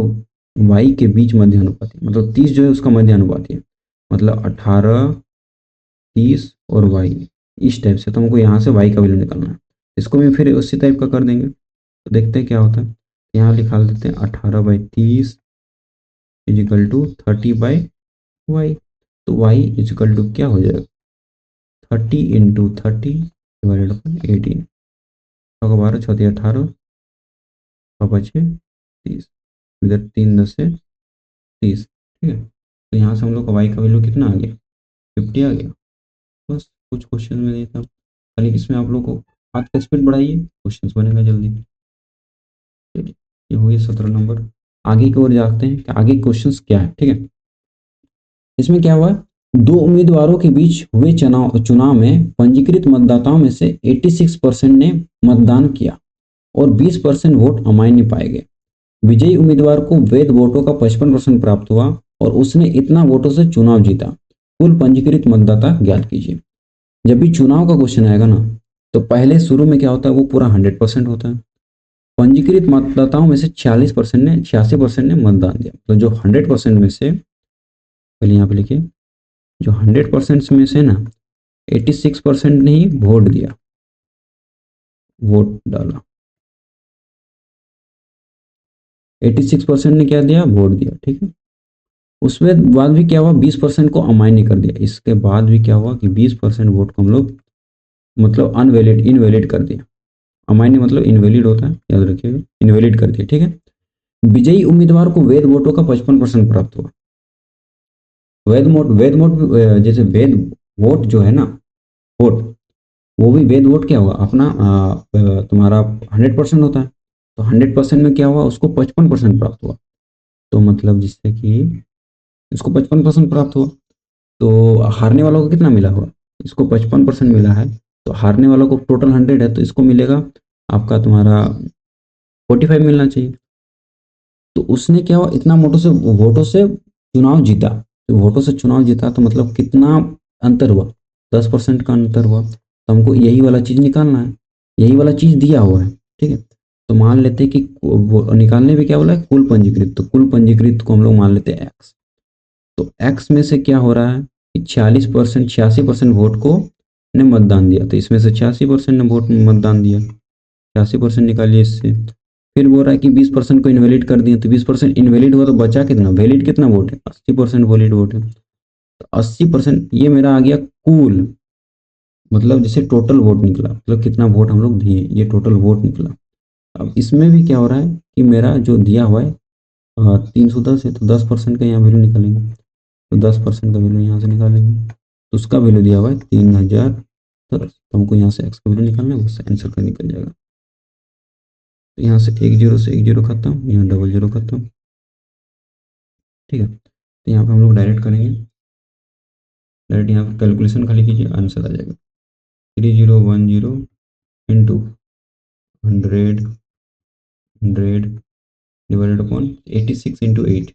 y के बीच मध्यानुपाती, मतलब 30 जो है उसका मध्यानुपाती है, मतलब 18 30 और y, इस टाइप से, तो हमको यहाँ से y का वैल्यू निकालना है, इसको भी फिर उसी टाइप का कर देंगे, तो देखते हैं क्या होता है। यहाँ लिखा देते हैं 18/30 इजिकल टू 30/y, तो y इजिकल टू क्या हो जाएगा, 30 इंटू 30 डिवाइडेड बाई 18, 12 14 18, 5 30, इधर 3 10 से 30, ठीक है। तो यहाँ से हम लोग का y का वैल्यू कितना आ गया, 50 आ गया। बस कुछ क्वेश्चन में नहीं था, खाली इसमें आप लोग को हाथ का स्पीड बढ़ाइए, क्वेश्चन बनेगा जल्दी। चलिए, ये हो गया 17 नंबर। आगे की ओर जाते हैं कि आगे क्वेश्चंस क्या है, ठीक है। इसमें क्या हुआ, 2 उम्मीदवारों के बीच हुए चुनाव चुनाव में पंजीकृत मतदाताओं में से 86% ने मतदान किया और 20% वोट अमान्य पाए गए। विजयी उम्मीदवार को वैध वोटों का 55% प्राप्त हुआ और उसने इतना वोटों से चुनाव जीता। कुल पंजीकृत मतदाता ज्ञात कीजिए। जब भी चुनाव का क्वेश्चन आएगा ना, तो पहले शुरू में क्या होता है, वो पूरा 100% होता है। पंजीकृत मतदाताओं में से 46% ने 86% ने मतदान दिया, तो जो 100% में से, पहले यहाँ पे लिखिए, जो 100% में से ना 86% ने ही वोट दिया, वोट डाला, 86% ने क्या दिया, वोट दिया, ठीक है। उसमें बाद भी क्या हुआ, 20% को अमान्य कर दिया। इसके बाद भी क्या हुआ कि 20% वोट को हम लोग मतलब अनवैलिड इनवैलिड कर दिया। अमान्य मतलब इनवैलिड होता है, याद रखिएगा, इनवैलिड कर दिया, ठीक है। विजयी उम्मीदवार को वैध वोटों का 55% प्राप्त हुआ। वैध वोट जैसे वैध वोट जो है ना, वोट वो भी वैध वोट क्या हुआ अपना तुम्हारा 100% होता है, तो 100% में क्या हुआ उसको 55% प्राप्त हुआ। तो मतलब जिससे कि इसको 55% प्राप्त हुआ, तो हारने वालों को कितना मिला हुआ, इसको 55% मिला है, तो हारने वालों को टोटल 100 है तो इसको मिलेगा आपका तुम्हारा 45 मिलना चाहिए। तो उसने क्या हुआ इतना वोटों से चुनाव जीता, तो वोटों से चुनाव जीता तो मतलब कितना अंतर हुआ, 10% का अंतर हुआ, तो हमको यही वाला चीज निकालना है, यही वाला चीज दिया हुआ है। ठीक है, तो मान लेते हैं कि वो निकालने में क्या बोला है कुल पंजीकृत, तो कुल पंजीकृत को हम लोग मान लेते हैं एक्स। तो एक्स में से क्या हो रहा है कि 46%, 86% वोट को ने मतदान दिया, तो इसमें से 86% ने वोट मतदान दिया, 86% निकालिए इससे। फिर बोल रहा है कि 20% को इनवैलिड कर दिया, तो 20% इनवैलिड हुआ तो बचा कितना, वैलिड कितना वोट है, 80% वैलिड वोट है। तो 80% ये मेरा आ गया कुल, मतलब जैसे टोटल वोट निकला, मतलब कितना वोट हम लोग दिए, ये टोटल वोट निकला। अब इसमें भी क्या हो रहा है कि मेरा जो दिया हुआ है 310 है, तो 10% का यहाँ वैल्यू निकालेंगे, तो 10% का वैल्यू यहाँ से निकालेंगे, तो उसका वैल्यू दिया हुआ है 3010, तो हमको यहाँ से एक्स का वैल्यू निकालना है, उससे आंसर का निकल जाएगा। तो यहाँ से एक जीरो से एक जीरो खत्म, यहाँ डबल जीरो खत्म। ठीक है, तो यहाँ पे हम लोग डायरेक्ट करेंगे, डायरेक्ट यहाँ पे कैलकुलेशन खाली कीजिए, आंसर आ जाएगा 3010 इंटू 100 डिवाइडेड अपॉन 86 इंटू 8।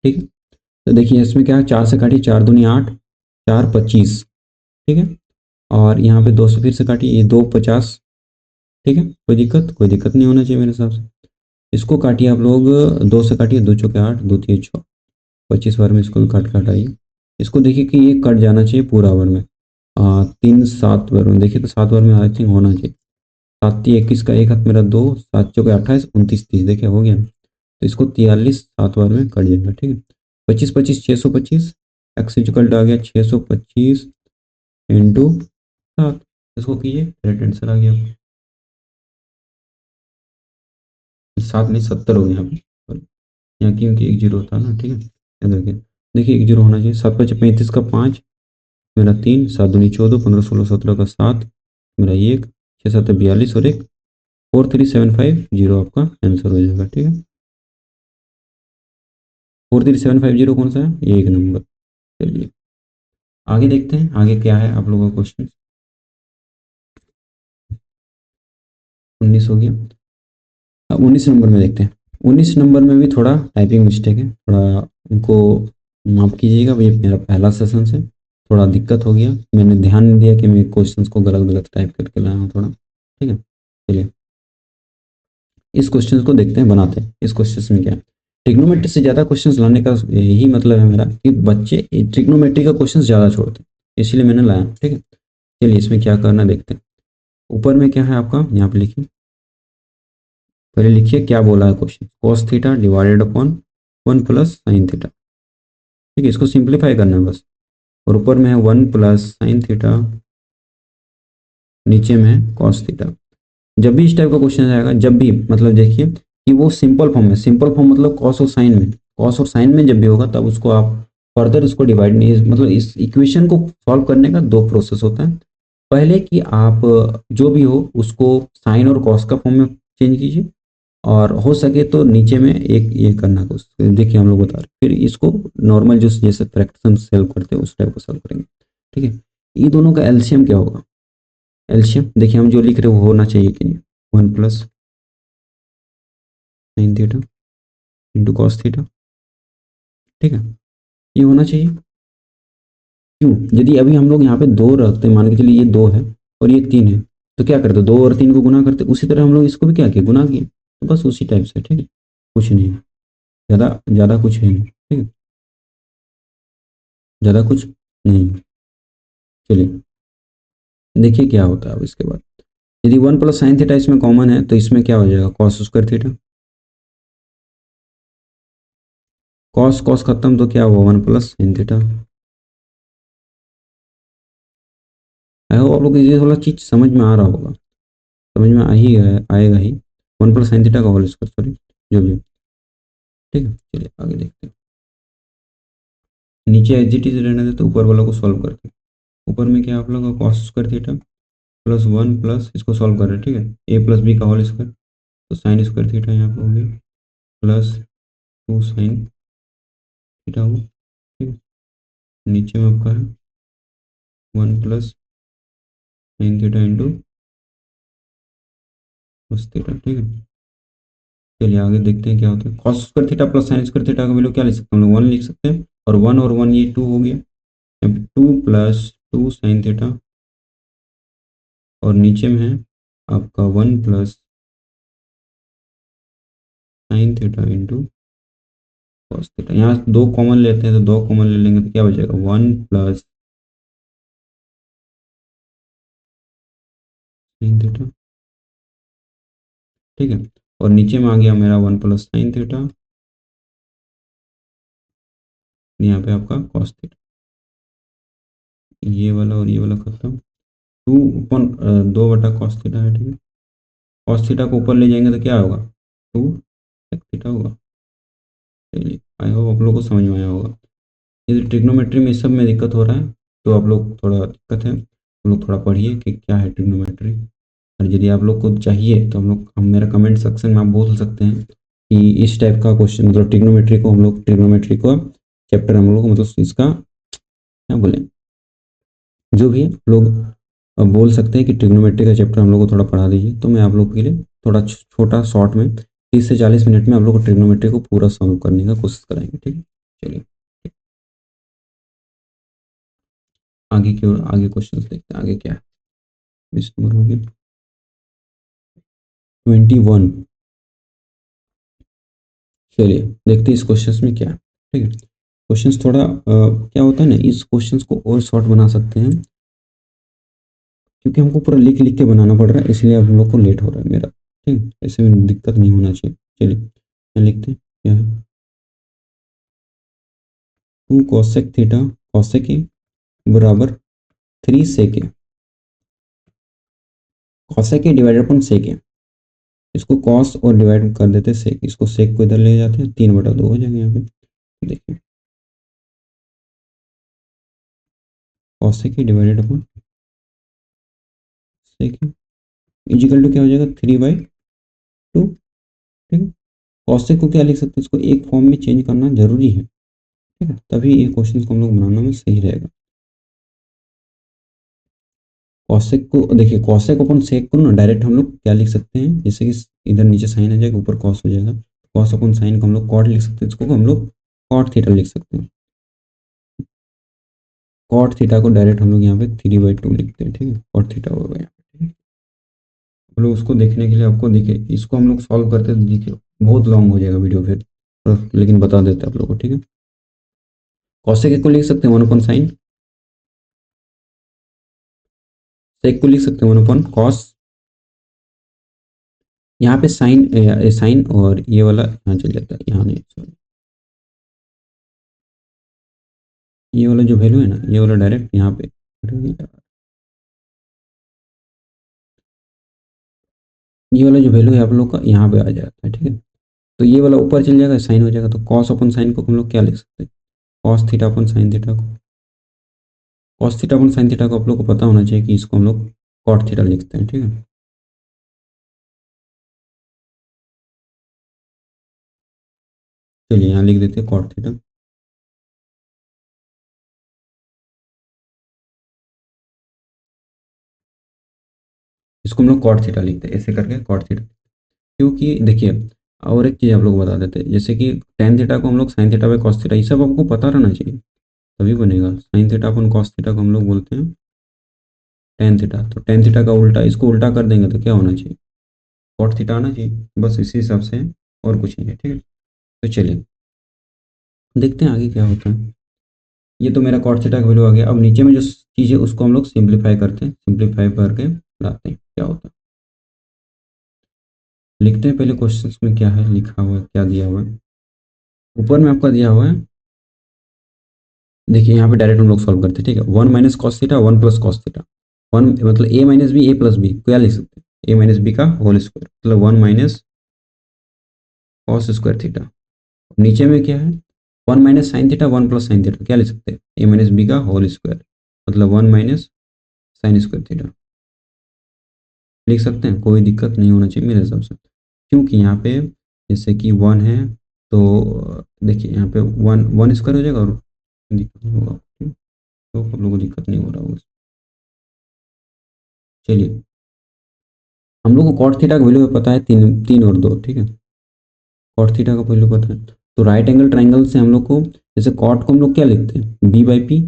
ठीक है, तो देखिए इसमें क्या है, 4 से काटिए, 4 दूनी 8, 4 25। ठीक है, और यहाँ पे 2 से फिर से काटिए, ये 2 50। ठीक है, कोई दिक्कत नहीं होना चाहिए मेरे हिसाब से। इसको काटिए आप लोग, 2 से काटिए, 2 चौके 8, 2 तिये 6, 25 बार में इसको भी काट काट आइए। इसको देखिए कि ये कट जाना चाहिए पूरा बार में, 3 7 बार में देखिए, तो 7 बार में आई थिंक होना चाहिए। 7 तिये 21 का एक हाथ मेरा 2, 7 चौके 28, 29 30, देखिए हो गया। तो इसको 43 7 बार में कट जाएगा। ठीक है, 25 25 625, एक्स इक्वल आ गया 625 इंटू 7। इसको कीजिए, राइट आंसर आ गया। 7 नहीं 70 हो गया यहाँ पे, यहाँ क्योंकि एक जीरो होता है ना। ठीक है, याद रखिए, देखिए एक जीरो होना चाहिए। 7 5 35 का 5, मेरा 3, 7 दूनी 14, 15 16 17 का 7, मेरा 1, 6 7 42 और एक 43750 आपका आंसर हो जाएगा। ठीक है, 43750 कौन सा है, ये एक नंबर। चलिए आगे देखते हैं, आगे क्या है आप लोगों का क्वेश्चन। 19 हो गया, अब 19 नंबर में देखते हैं। 19 नंबर में भी थोड़ा टाइपिंग मिस्टेक है, थोड़ा उनको माफ कीजिएगा, ये मेरा पहला सेशन से थोड़ा दिक्कत हो गया, मैंने ध्यान नहीं दिया कि मैं क्वेश्चंस को गलत गलत टाइप करके लाया हूँ थोड़ा। ठीक है, चलिए इस क्वेश्चन को देखते हैं, बनाते हैं। इस क्वेश्चन में क्या है, ट्रिग्नोमेट्री से ज़्यादा क्वेश्चंस लाने का यही मतलब है मेरा कि बच्चे ट्रिग्नोमेट्री का क्वेश्चन ज़्यादा छोड़ते हैं, इसलिए मैंने लाया। ठीक है, चलिए इसमें क्या करना देखते हैं। ऊपर में क्या है आपका, यहाँ पे लिखिए, पहले लिखिए क्या बोला है question, cos theta divided upon 1 plus sine theta. ठीक है, इसको सिंप्लीफाई करना है बस, और ऊपर में है 1 प्लस साइन थीटा, नीचे में है कॉस थीटा। जब भी इस टाइप का क्वेश्चन आएगा, जब भी मतलब देखिए कि वो सिंपल फॉर्म में, सिंपल फॉर्म मतलब कॉस और साइन में, कॉस और साइन में जब भी होगा तब उसको आप फर्दर उसको डिवाइड नहीं, मतलब इस इक्वेशन को सॉल्व करने का दो प्रोसेस होता है। पहले कि आप जो भी हो उसको साइन और कॉस का फॉर्म में चेंज कीजिए, और हो सके तो नीचे में एक ये करना, तो देखिए हम लोग बता रहे हैं। फिर इसको नॉर्मल जो जैसे फ्रैक्शन सॉल्व करते हैं उस टाइप को सॉल्व करेंगे। ठीक है, ये दोनों का एलसीएम क्या होगा, एलसीएम देखिए हम जो लिख रहे हैं वो होना चाहिए कि नहीं, 1 plus sine theta into cos theta. ठीक है, ये होना चाहिए। क्यों, यदि अभी हम लोग यहाँ पे दो रखते हैं, मान के चलिए ये 2 है और ये 3 है, तो क्या करते, 2 और 3 को गुना करते, उसी तरह हम लोग इसको भी क्या किए, गुना किए, तो बस उसी टाइप से। ठीक है, कुछ नहीं, ज़्यादा ज़्यादा कुछ है नहीं। ठीक है, ज़्यादा कुछ नहीं। चलिए देखिए क्या होता है अब इसके बाद, यदि 1 प्लस साइन थीटा इसमें कॉमन है तो इसमें क्या हो जाएगा, cos square theta, cos cos खत्म तो क्या हुआ, 1 plus sine theta. I hope आप लोग को ये वाला चीज समझ में आ रहा होगा, समझ में आ ही गया, आएगा ही। 1 प्लस साइन थीटा का होल स्क्वायर, सॉरी, जो भी। ठीक है, चलिए आगे देखते हैं। नीचे एच जी टी से रहने देते, ऊपर वालों को सॉल्व करते हैं। ऊपर में क्या है आप लोग का cos square theta plus 1 plus इसको सॉल्व कर रहे हैं, ठीक है, ए प्लस बी का होल स्क्वायर, तो साइन स्क्वायर थीटा यहाँ पे हो गया प्लस 2 साइन थीटा हो, ठीक है, नीचे में आपका है 1 plus sine theta into cos theta, ठीक है। चलिए आगे देखते हैं क्या होता है। Cos square theta plus sign square theta का वैल्यू क्या लिख सकते हैं हम लोग, 1 लिख सकते हैं, और 1 ये 2 हो गया, यहाँ पे 2 प्लस 2 साइन थीटा, और नीचे में है आपका 1 plus sine theta into cos theta. यहाँ दो कॉमन लेते हैं तो दो कॉमन ले लेंगे तो क्या बचेगा, 1 प्लस साइन थीटा, ठीक है, और नीचे में आ गया मेरा 1 प्लस साइन थीटा, यहाँ पे आपका कॉस थीटा, ये वाला और ये वाला खत्म, 2/cos थीटा है, ठीक है। कॉस थीटा को ऊपर ले जाएंगे तो क्या होगा, 2 थीटा होगा। चलिए आई होप आप लोग को समझ में आया होगा। यदि ट्रिग्नोमेट्री में इस सब में दिक्कत हो रहा है तो आप लोग थोड़ा दिक्कत है, आप लोग थोड़ा पढ़िए कि क्या है ट्रिग्नोमेट्री, और यदि आप लोग को चाहिए तो हम मेरा कमेंट सेक्शन में आप बोल सकते हैं कि इस टाइप का क्वेश्चन, मतलब ट्रिग्नोमेट्री को चैप्टर हम लोग मतलब इसका क्या बोले, जो भी है लोग बोल सकते हैं कि ट्रिग्नोमेट्री का चैप्टर हम लोग को थोड़ा पढ़ा दीजिए, तो मैं आप लोग के लिए थोड़ा छोटा शॉर्ट में 30 से 40 मिनट में आप लोग को ट्रिग्नोमेट्री को पूरा सॉल्व करने का कोशिश कराएंगे, ठीक है। चलिए आगे की ओर आगे क्वेश्चन देखते हैं, आगे क्या है। इस नंबर हो गया 21। चलिए देखते हैं इस क्वेश्चन में क्या है, ठीक है। क्वेश्चन थोड़ा क्या होता है ना, इस क्वेश्चन को और शॉर्ट बना सकते हैं, क्योंकि हमको पूरा लिख लिख के बनाना पड़ रहा है, इसलिए आप लोग को लेट हो रहा है मेरा, ठीक है, ऐसे में दिक्कत नहीं होना चाहिए। चलिए मैं लिखते हैं क्या है, 2 कोसेक थीटा कोसेक ए बराबर 3 sec A, cosec A divided upon sec A, इसको कॉस और डिवाइड कर देते सेक, इसको सेक को इधर ले जाते हैं, 3/2 हो जाएंगे यहाँ पे, देखिए cosec A divided upon sec A equal to क्या हो जाएगा, 3/2, ठीक है। कॉसेक को क्या लिख सकते हैं, इसको एक फॉर्म में चेंज करना जरूरी है, ठीक है, तभी ये क्वेश्चन को हम लोग बनाने में सही रहेगा। कॉसेक को देखिए, कॉसेक अपन सेक को ना डायरेक्ट हम लोग क्या लिख सकते हैं, जैसे कि इधर नीचे साइन आ जाएगा, ऊपर कॉस हो जाएगा, कॉस अपन साइन को हम लोग कॉट लिख सकते हैं, इसको हम लोग कॉट थीटा लिख सकते हैं, कॉट थीटा को डायरेक्ट हम लोग यहाँ पे 3/2 लिखते हैं, ठीक है, कॉट थीटा हो गया, ठीक है। हम लोग उसको देखने के लिए आपको देखिए, इसको हम लोग सॉल्व करते तो देखिए बहुत लॉन्ग हो जाएगा वीडियो फिर, लेकिन बता देते हैं आप लोग को, ठीक है। कॉसेक को लिख सकते हैं 1/sin, सेक को लिख सकते हैं 1/cos, यहाँ पे साइन साइन और ये वाला यहाँ चल जाता है, यहाँ नहीं sorry, ये वाला जो वैल्यू है ना, ये वाला डायरेक्ट यहाँ पे, ये वाला जो वैल्यू है आप लोग का यहाँ पे आ जाता है, ठीक है। तो ये वाला ऊपर चल जाएगा, साइन हो जाएगा, तो कॉस अपन साइन को हम लोग क्या लिख सकते हैं, कॉस थीटा अपन साइन थीटा को, कॉस थीटा अपन साइन थीटा को आप लोग को पता होना चाहिए कि इसको हम लोग कॉट थीटा लिखते हैं, ठीक है। चलिए यहाँ लिख देते हैं कॉट थीटा, इसको हम लोग कॉट थीटा लिखते हैं, ऐसे करके कॉट थीटा, क्योंकि देखिए और एक चीज़ आप लोग को बता देते हैं, जैसे कि टेन थीटा को हम लोग sine theta by cos theta, ये सब आपको पता रहना चाहिए, तभी बनेगा। साइन थीटा अपन कॉस थीटा को हम लोग बोलते हैं टेन थीटा, तो टेन थीटा का उल्टा, इसको उल्टा कर देंगे तो क्या होना चाहिए, कॉट थीटा आना चाहिए, बस इसी हिसाब से है, और कुछ नहीं है, ठीक है। तो चलिए देखते हैं आगे क्या होता है। ये तो मेरा कॉट थीटा का वैल्यू आ गया, अब नीचे में जो चीज़ है उसको हम लोग सिंप्लीफाई करते हैं, सिंप्लीफाई करके लाते हैं क्या होता है, लिखते हैं पहले क्वेश्चंस में क्या है लिखा हुआ है, क्या दिया हुआ है, ऊपर में आपका दिया हुआ है, देखिए यहाँ पे डायरेक्ट हम लोग सॉल्व करते हैं, ठीक है। 1 - cos थीटा 1 + cos थीटा, 1 मतलब a - b a + b क्या लिख सकते हैं, a - b का होल स्क्वायर, मतलब 1 - cos² थीटा, नीचे में क्या है 1 - sin थीटा 1 + sin थीटा क्या लिख सकते हैं, a - b का होल स्क्वायर, मतलब 1 माइनस साइन स्क्वायर थीटा लिख सकते हैं, कोई दिक्कत नहीं होना चाहिए मेरे हिसाब से, क्योंकि यहाँ पे जैसे कि 1 है तो देखिए यहाँ पे 1 स्क्वायर हो जाएगा और दिक्कत नहीं होगा, ठीक? तो आप लोगों को दिक्कत नहीं हो रहा होगा। चलिए, हम लोग को कॉट थीटा का वैल्यू पता है 3 और 2, ठीक है। कॉट थीटा का वैल्यू पता है, तो राइट एंगल ट्राइंगल से हम लोग को, जैसे कॉट को हम लोग क्या लिखते हैं, बी बाई पी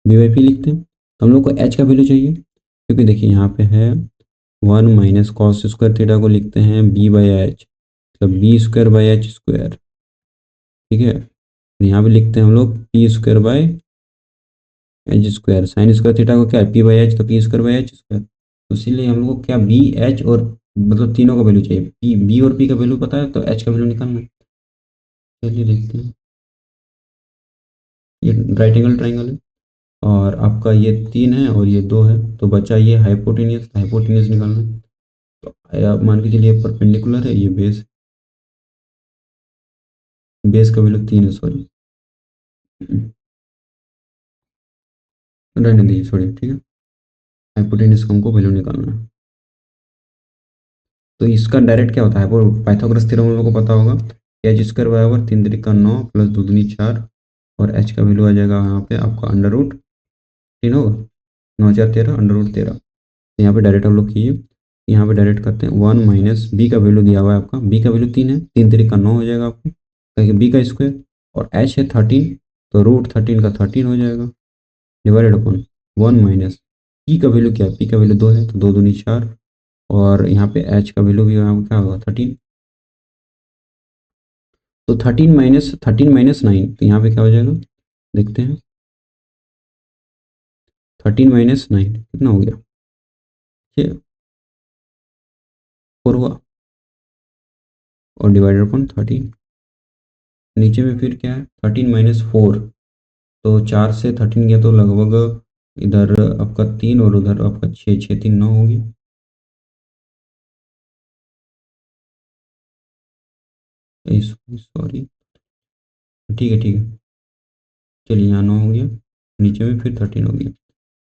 लिखते हैं, तो हम लोग को एच का वैल्यू चाहिए, क्योंकि देखिए यहाँ पे है 1 माइनस कॉस स्क्वायर थीटा को लिखते हैं b/h, मतलब b² बाई h², ठीक है। यहाँ पे लिखते हैं हम लोग p² by h², sign square theta को क्या है p/h, तो p²बाई h², तो इसीलिए हम लोग को क्या बी एच और मतलब तीनों का वैल्यू चाहिए, पी बी और पी का वैल्यू पता है तो एच का वैल्यू निकालना है। चलिए देखते हैं, ये राइट एंगल ट्राइंगल है और आपका ये 3 है और ये 2 है, तो बचा ये हाइपोटेनियस, हाइपोटेनियस निकालना है। तो आप मान के चलिए परपेंडिकुलर है, ये बेस, बेस का वैल्यू 3 है, सॉरी रहने दीजिए, सॉरी, ठीक है। हाइपोटेनियस का हमको वैल्यू निकालना है, तो इसका डायरेक्ट क्या होता है, वो पाइथागोरस थ्योरम हम लोग को पता होगा, h² बराबर 3 × 9 प्लस 2 × 4, और h का वैल्यू आ जाएगा यहाँ पे आपका √3 होगा, 9 × 4 = 13, √13। यहाँ पे डायरेक्ट हम लोग कीजिए, यहाँ पे डायरेक्ट करते हैं 1 माइनस बी का वैल्यू दिया हुआ है आपका, बी का वैल्यू 3 है, 3 × 9 हो जाएगा आपको, कहेंगे बी का स्क्वायर, और एच है 13, तो √13 का 13 हो जाएगा, डिवाइडेड अपॉन 1 माइनस पी का वैल्यू क्या है, पी का वैल्यू 2 है, तो 2 × 2 = 4, और यहाँ पे एच का वैल्यू भी यहाँ क्या होगा 13, तो 13 - 9, तो यहाँ पे क्या हो जाएगा, देखते हैं, 13 - 9 कितना हो गया, ये 4 हुआ, और डिवाइडेड अपॉन 13, नीचे में फिर क्या है 13 - 4, तो 4 से 13 गया तो लगभग इधर आपका 3 और उधर आपका 6, 6 × 3 = 9 हो गया, सॉरी, ठीक है, ठीक है, चलिए यहाँ 9 हो गया, नीचे में फिर 13 हो गया,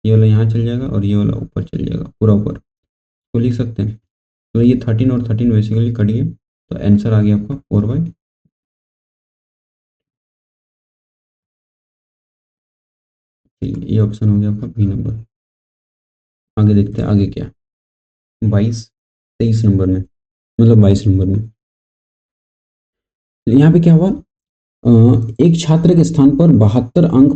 ये वाला यहाँ चल जाएगा और ये वाला ऊपर चल जाएगा, पूरा ऊपर, तो लिख सकते हैं, तो ये 13 और 13 बेसिकली कट गए, तो आंसर आ गया आपका 4/, ये ऑप्शन हो गया आपका बी नंबर। आगे देखते हैं आगे क्या, 23 नंबर में, मतलब 22 नंबर में, यहाँ पे क्या हुआ, एक छात्र के स्थान पर 72 अंक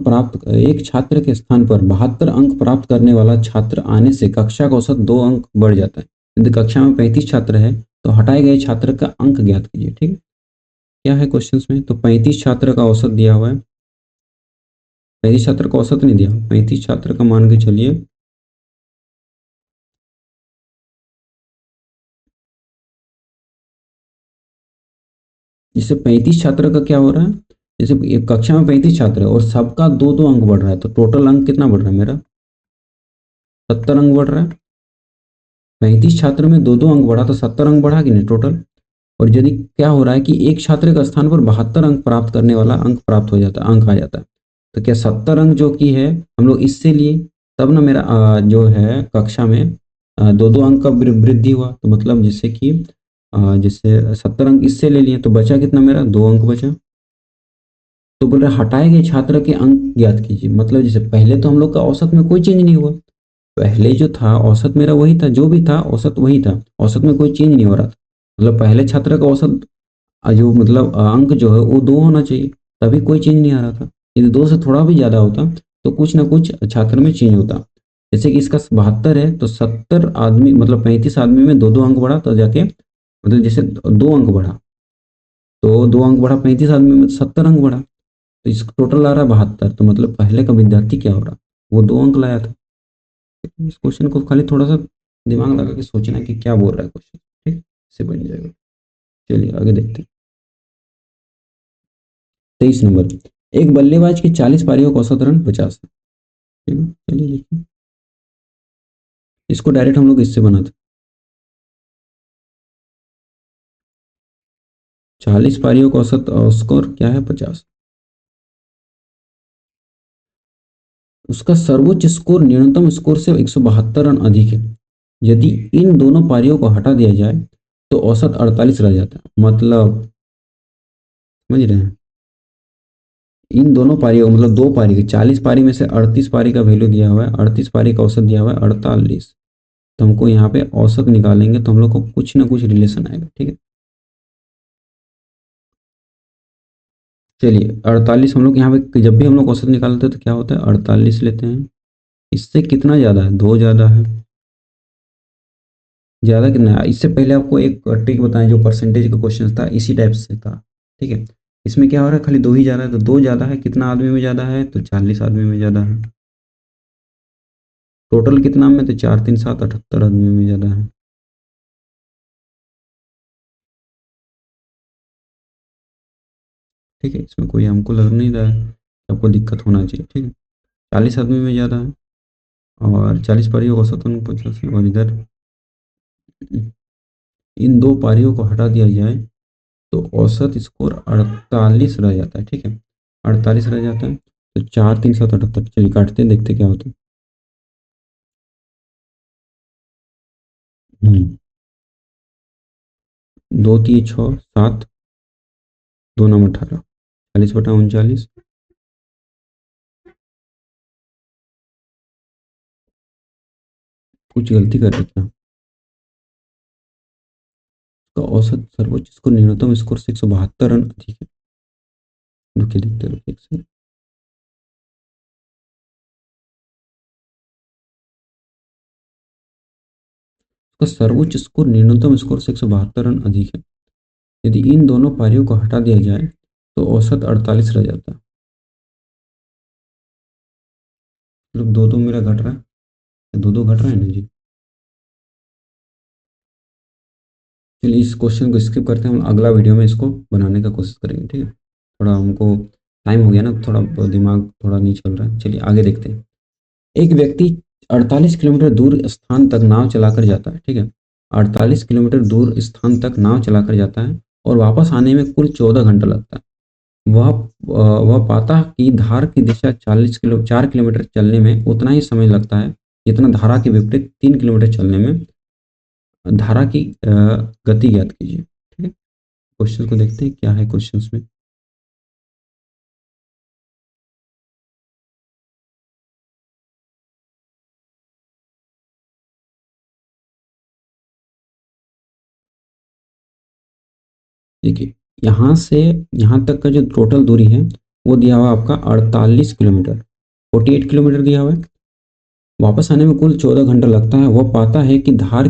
प्राप्त करने वाला छात्र आने से कक्षा का औसत 2 अंक बढ़ जाता है, यदि कक्षा में 35 छात्र है तो हटाए गए छात्र का अंक ज्ञात कीजिए, ठीक है। क्या है क्वेश्चंस में, तो 35 छात्र का औसत दिया हुआ है, 35 छात्र का औसत नहीं दिया, 35 छात्र का मान के चलिए, जैसे 35 छात्र का क्या हो रहा है, जैसे एक कक्षा में 35 छात्र है और सबका 2-2 अंक बढ़ रहा है, तो टोटल अंक कितना बढ़ रहा है मेरा, 70 अंक बढ़ रहा है, 35 छात्र में 2-2 अंक बढ़ा तो 70 अंक बढ़ा कि नहीं टोटल, और यदि क्या हो रहा है कि एक छात्र के स्थान पर 72 अंक प्राप्त करने वाला अंक प्राप्त हो जाता है, अंक आ जाता है, तो क्या 70 अंक जो कि है हम लोग इससे लिए, तब ना मेरा जो है कक्षा में 2-2 अंक का वृद्धि हुआ, तो मतलब जैसे कि जैसे 70 अंक इससे ले लिए तो बचा कितना मेरा 2 अंक बचा, तो बोल रहे हटाए गए छात्र के अंक ज्ञात कीजिए, मतलब जैसे पहले तो हम लोग का औसत में कोई चेंज नहीं हुआ, पहले जो था औसत मेरा वही था, जो भी था औसत वही था, औसत में कोई चेंज नहीं हो रहा था, मतलब पहले छात्र का औसत जो मतलब अंक जो है वो 2 होना चाहिए, तभी कोई चेंज नहीं आ रहा था, यदि 2 से थोड़ा भी ज्यादा होता तो कुछ ना कुछ छात्र में चेंज होता, जैसे कि इसका 72 है तो 70 आदमी मतलब 35 आदमी में 2-2 अंक बढ़ा तो जाके मतलब जैसे 2 अंक बढ़ा, तो 2 अंक बढ़ा 35 आदमी में, 70 अंक बढ़ा, तो इसका टोटल आ रहा है 72, तो मतलब पहले का विद्यार्थी क्या हो रहा, वो 2 अंक लाया था। इस क्वेश्चन को खाली थोड़ा सा दिमाग लगा के सोचना है कि क्या बोल रहा है क्वेश्चन, ठीक, इससे बन जाएगा। चलिए आगे देखते हैं, 23 नंबर, एक बल्लेबाज की 40 पारियों का औसत रन 50 है, ठीक है, चलिए देखिए, इसको डायरेक्ट हम लोग इससे बनाते, 40 पारियों का औसत स्कोर क्या है 50, उसका सर्वोच्च स्कोर न्यूनतम स्कोर से 172 रन अधिक है। यदि इन दोनों पारियों को हटा दिया जाए तो औसत 48 रह जाता है। मतलब समझ रहे हैं, इन दोनों पारियों मतलब दो पारी की 40 पारी में से 38 पारी का वैल्यू दिया हुआ है, 38 पारी का औसत दिया हुआ है 48। तो हमको यहाँ पे औसत निकालेंगे तो हम लोग को कुछ ना कुछ रिलेशन आएगा। ठीक है, चलिए 48 हम लोग यहाँ पे जब भी हम लोग औसत निकालते हैं तो क्या होता है, 48 लेते हैं। इससे कितना ज़्यादा है, 2 ज़्यादा है। ज़्यादा कितना है, इससे पहले आपको एक ट्रिक बताएं जो परसेंटेज का क्वेश्चन था इसी टाइप से था। ठीक है, इसमें क्या हो रहा है, खाली 2 ही ज़्यादा है, तो 2 ज़्यादा है कितना आदमी में ज़्यादा है, तो 40 आदमी में ज़्यादा है। टोटल कितना में, तो 4 3 7 78 आदमी में ज़्यादा है। ठीक है, इसमें कोई हमको लग नहीं रहा है कि आपको दिक्कत होना चाहिए। ठीक है, 40 आदमी में ज़्यादा है और 40 पारियों का औसतन 50 है, और इधर इन दो पारियों को हटा दिया जाए तो औसत स्कोर 48 रह जाता है। ठीक है, 48 रह जाता है, तो 4 3 7 78, चलिए काटते हैं देखते क्या होता है। 2 3 6 7, 2 9 18, 40/39। कुछ गलती कर रहे क्या, तो औसत सर्वोच्च स्कोर न्यूनतम स्कोर से 172 रन अधिक है। रुकिए देखते रुकिए एक सेकंड। उसका सर्वोच्च स्कोर न्यूनतम स्कोर से 172 रन अधिक है। यदि इन दोनों पारियों को हटा दिया जाए तो औसत 48 रह जाता है। मतलब दो दो मेरा घट रहा है, दो दो घट रहा है ना जी। चलिए इस क्वेश्चन को स्किप करते हैं, हम अगला वीडियो में इसको बनाने का कोशिश करेंगे। ठीक है, थोड़ा हमको टाइम हो गया ना, थोड़ा दिमाग थोड़ा नहीं चल रहा है। चलिए आगे देखते हैं। एक व्यक्ति 48 किलोमीटर दूर स्थान तक नाव चलाकर जाता है। ठीक है, 48 किलोमीटर दूर स्थान तक नाव चलाकर जाता है और वापस आने में कुल 14 घंटा लगता है। वह पाता कि धार की दिशा 4 किलोमीटर चलने में उतना ही समय लगता है जितना धारा के विपरीत 3 किलोमीटर चलने में। धारा की गति ज्ञात कीजिए। ठीक है, क्वेश्चन को देखते हैं क्या है क्वेश्चन में। देखिए, यहाँ से यहाँ तक का जो टोटल दूरी है वो दिया हुआ आपका 48 किलोमीटर, 48 किलोमीटर दिया हुआ है। वापस आने में कुल 14 घंटा लगता है। वह पाता है कि धारा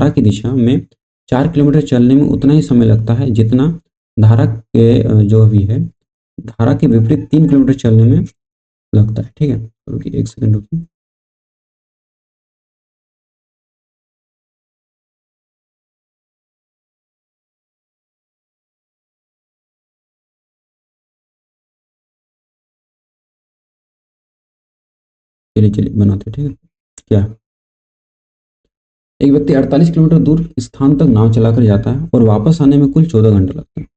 की दिशा में 4 किलोमीटर चलने में उतना ही समय लगता है जितना धारा के जो भी है धारा के विपरीत 3 किलोमीटर चलने में लगता है। ठीक है, रुकिए एक सेकंड रुकिए। चलिए चलिए बनाते हैं। ठीक है, क्या, एक व्यक्ति 48 किलोमीटर दूर स्थान तक नाव चलाकर जाता है और वापस आने में कुल 14 घंटा लगता है।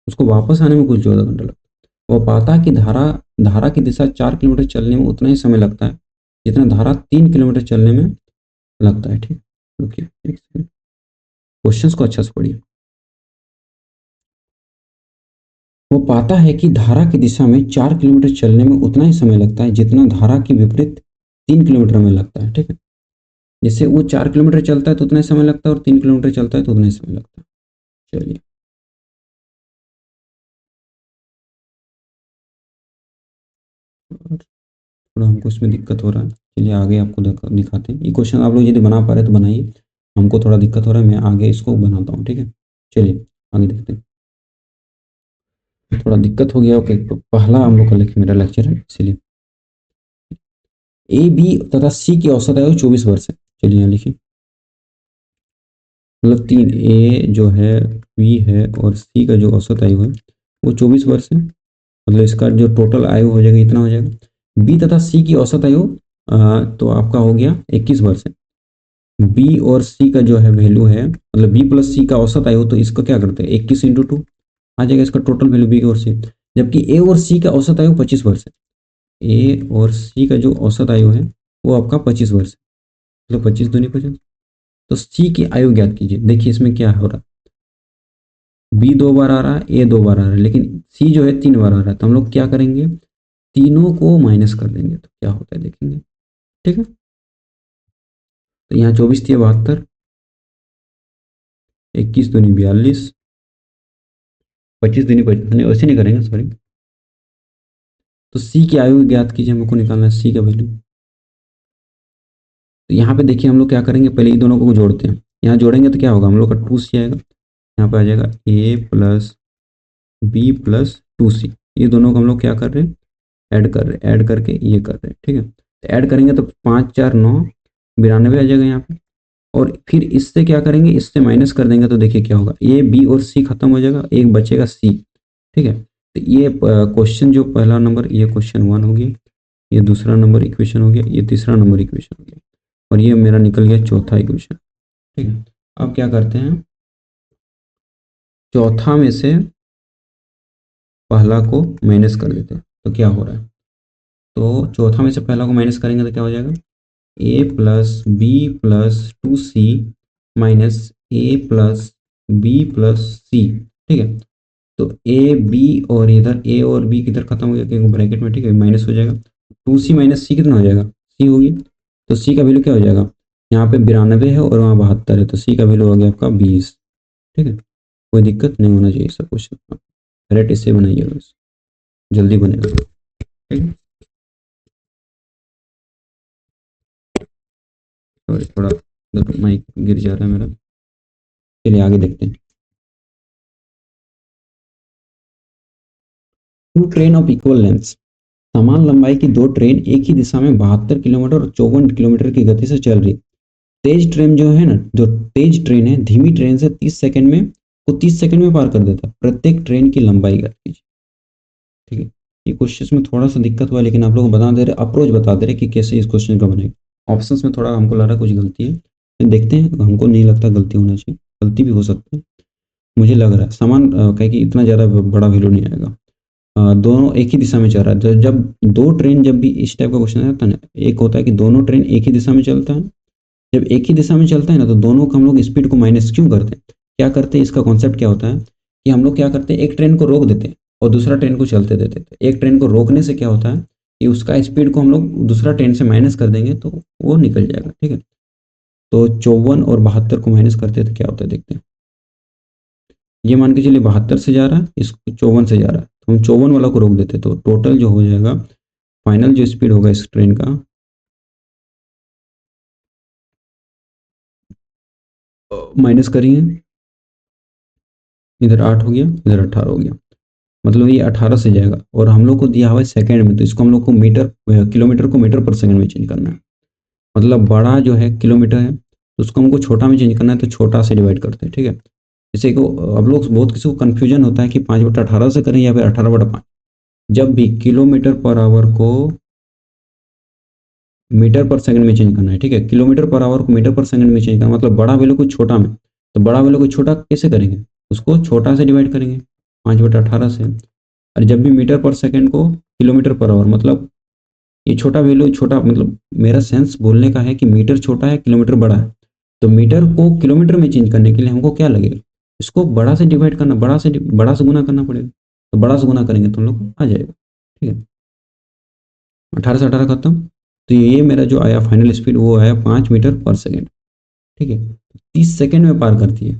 उसको वापस आने में कुल 14 घंटा लगता है। वो पाता है कि धारा की दिशा 4 किलोमीटर चलने में उतना ही समय लगता है जितना धारा 3 किलोमीटर चलने में लगता है। ठीक, रुकिए एक सेकंड, क्वेश्चंस को अच्छा से पढ़िए। वो पाता है कि धारा की दिशा में 4 किलोमीटर चलने में उतना ही समय लगता है जितना धारा के विपरीत 3 किलोमीटर में लगता है। ठीक है, जैसे वो 4 किलोमीटर चलता है तो उतना ही समय लगता है और 3 किलोमीटर चलता है तो उतना ही समय लगता है। चलिए, और थोड़ा हमको इसमें दिक्कत हो रहा है। चलिए आगे आपको दिखाते हैं। ये क्वेश्चन आप लोग यदि बना पा रहे तो बनाइए, हमको थोड़ा दिक्कत हो रहा है, मैं आगे इसको बनाता हूँ। ठीक है, चलिए आगे देखते हैं। थोड़ा दिक्कत हो गया। ओके, तो पहला हम लोग का मेरा लेक्चर है, इसलिए ए बी तथा सी की औसत आयु 24 वर्ष है। चलिए यहाँ लिखिए, मतलब तीन, ए जो है, बी है और सी का जो औसत आयु है वो 24 वर्ष है। मतलब इसका जो टोटल आयु हो जाएगा इतना हो जाएगा। बी तथा सी की औसत आयु तो आपका हो गया 21 वर्ष है। बी और सी का जो है वैल्यू है, मतलब बी प्लस सी का औसत आयु, तो इसको क्या करते हैं 21 × 2 आ जाएगा इसका टोटल वैल्यू बी और सी। जबकि ए और सी का औसत आयु 25 वर्ष है। ए और सी का जो औसत आयु है वो आपका 25 वर्ष है, मतलब 25 दूनी 50। तो सी की आयु ज्ञात कीजिए। देखिए इसमें क्या हो रहा है, बी 2 बार आ रहा है, ए 2 बार आ रहा है, लेकिन सी जो है 3 बार आ रहा है। तो हम लोग क्या करेंगे, तीनों को माइनस कर देंगे तो क्या होता है देखेंगे। ठीक है, तो यहाँ 24 थी 72, 21 दूनी 42, 25 दूनी 50, नहीं वैसे नहीं करेंगे सॉरी। तो सी की आयु ज्ञात कीजिए, हमको निकालना है सी का वैल्यू। तो यहाँ पे देखिए हम लोग क्या करेंगे, पहले ये दोनों को जोड़ते हैं। यहाँ जोड़ेंगे तो क्या होगा, हम लोग का 2c आएगा, यहाँ पे आ जाएगा a plus B plus 2c। ये दोनों को हम लोग क्या कर रहे हैं, ऐड कर रहे हैं, ऐड करके ये कर रहे हैं। ठीक है, तो ऐड करेंगे तो 5 4 9 92 आ जाएगा यहाँ पे। और फिर इससे क्या करेंगे, इससे माइनस कर देंगे तो देखिए क्या होगा, ए बी और सी खत्म हो जाएगा, एक बचेगा सी। ठीक है, तो ये क्वेश्चन जो पहला नंबर, ये क्वेश्चन 1 हो गया, ये दूसरा नंबर इक्वेशन हो गया, ये तीसरा नंबर इक्वेशन हो गया, और ये मेरा निकल गया चौथा इक्वेशन। ठीक है, अब क्या करते हैं, चौथा में से पहला को माइनस कर देते हैं तो क्या हो रहा है। तो चौथा में से पहला को माइनस करेंगे तो क्या हो जाएगा, A plus B plus 2c minus A plus B plus C. ठीक है, तो ए बी और इधर ए और बी किधर खत्म हो गया, क्योंकि ब्रैकेट में, ठीक है, माइनस हो जाएगा। 2c माइनस सी कितना हो जाएगा, सी होगी। तो सी का वैल्यू क्या हो जाएगा, यहाँ पे 92 है और वहाँ 72 है, तो सी का वैल्यू हो गया आपका 20। ठीक है, कोई दिक्कत नहीं होना चाहिए सब क्वेश्चन, रेट इससे बनाइएगा बस, जल्दी बनेगा। ठीक है, सॉरी थोड़ा माइक गिर जा रहा है मेरा, चलिए आगे देखते हैं। Two train of equal length, समान लंबाई की दो ट्रेन एक ही दिशा में 72 किलोमीटर और 54 किलोमीटर की गति से चल रही। तेज ट्रेन जो है ना, जो तेज ट्रेन है धीमी ट्रेन से 30 सेकंड में पार कर देता है। प्रत्येक ट्रेन की लंबाई ज्ञात कीजिए। ठीक है, ये क्वेश्चन में थोड़ा सा दिक्कत हुआ, लेकिन आप लोग बता दे रहे, अप्रोच बता दे रहे कि कैसे इस क्वेश्चन का बनेगा। ऑप्शंस में थोड़ा हमको लग रहा है कुछ गलती है, लेकिन देखते हैं, हमको नहीं लगता गलती होना चाहिए, गलती भी हो सकती है, मुझे लग रहा है समान कहे कि इतना ज़्यादा बड़ा वैल्यू नहीं आएगा। दोनों एक ही दिशा में चल रहा है, तो जब दो ट्रेन, जब भी इस टाइप का क्वेश्चन आता है ना, एक होता है कि दोनों ट्रेन एक ही दिशा में चलता है। जब एक ही दिशा में चलता है ना, तो दोनों का हम लोग स्पीड को माइनस क्यों करते हैं, क्या करते हैं, इसका कॉन्सेप्ट क्या होता है कि हम लोग क्या करते हैं, एक ट्रेन को रोक देते हैं और दूसरा ट्रेन को चलते देते हैं। एक ट्रेन को रोकने से क्या होता है कि उसका स्पीड को हम लोग दूसरा ट्रेन से माइनस कर देंगे तो वो निकल जाएगा। ठीक है, तो 54 और 72 को माइनस करते हैं तो क्या होता है देखते हैं। ये मान के चलिए 72 से जा रहा है, इसको 54 से जा रहा है, तो हम 54 वाला को रोक देते, तो टोटल जो हो जाएगा, फाइनल जो स्पीड होगा इस ट्रेन का, माइनस करिए, इधर 8 हो गया, इधर 18 हो गया, मतलब ये 18 से जाएगा। और हम लोग को दिया हुआ है सेकंड में, तो इसको हम लोग को मीटर, किलोमीटर को मीटर पर सेकंड में चेंज करना है। मतलब बड़ा जो है किलोमीटर है, तो उसको हमको छोटा में चेंज करना है, तो छोटा से डिवाइड करते हैं। ठीक है, जैसे को अब लोग बहुत किसी को कन्फ्यूजन होता है कि 5/18 से करें या फिर 18/5। जब भी किलोमीटर पर आवर को मीटर पर सेकंड में चेंज करना है, ठीक है, किलोमीटर पर आवर को मीटर पर सेकंड में चेंज करना, मतलब बड़ा वैल्यू को छोटा में, तो बड़ा वैल्यू को छोटा कैसे करेंगे, उसको छोटा से डिवाइड करेंगे 5/18 से। और जब भी मीटर पर सेकंड को किलोमीटर पर आवर, मतलब ये छोटा वैल्यू, छोटा मतलब मेरा सेंस बोलने का है कि मीटर छोटा है, किलोमीटर बड़ा है, तो मीटर को किलोमीटर में चेंज करने के लिए हमको क्या लगेगा, इसको बड़ा से डिवाइड करना, बड़ा से गुना करना पड़ेगा। तो बड़ा से गुना करेंगे तो हम लोग को आ जाएगा। ठीक है, 18 से 18 खत्म, तो ये मेरा जो आया फाइनल स्पीड वो आया 5 मीटर पर सेकेंड। ठीक है, 30 सेकेंड में पार करती है।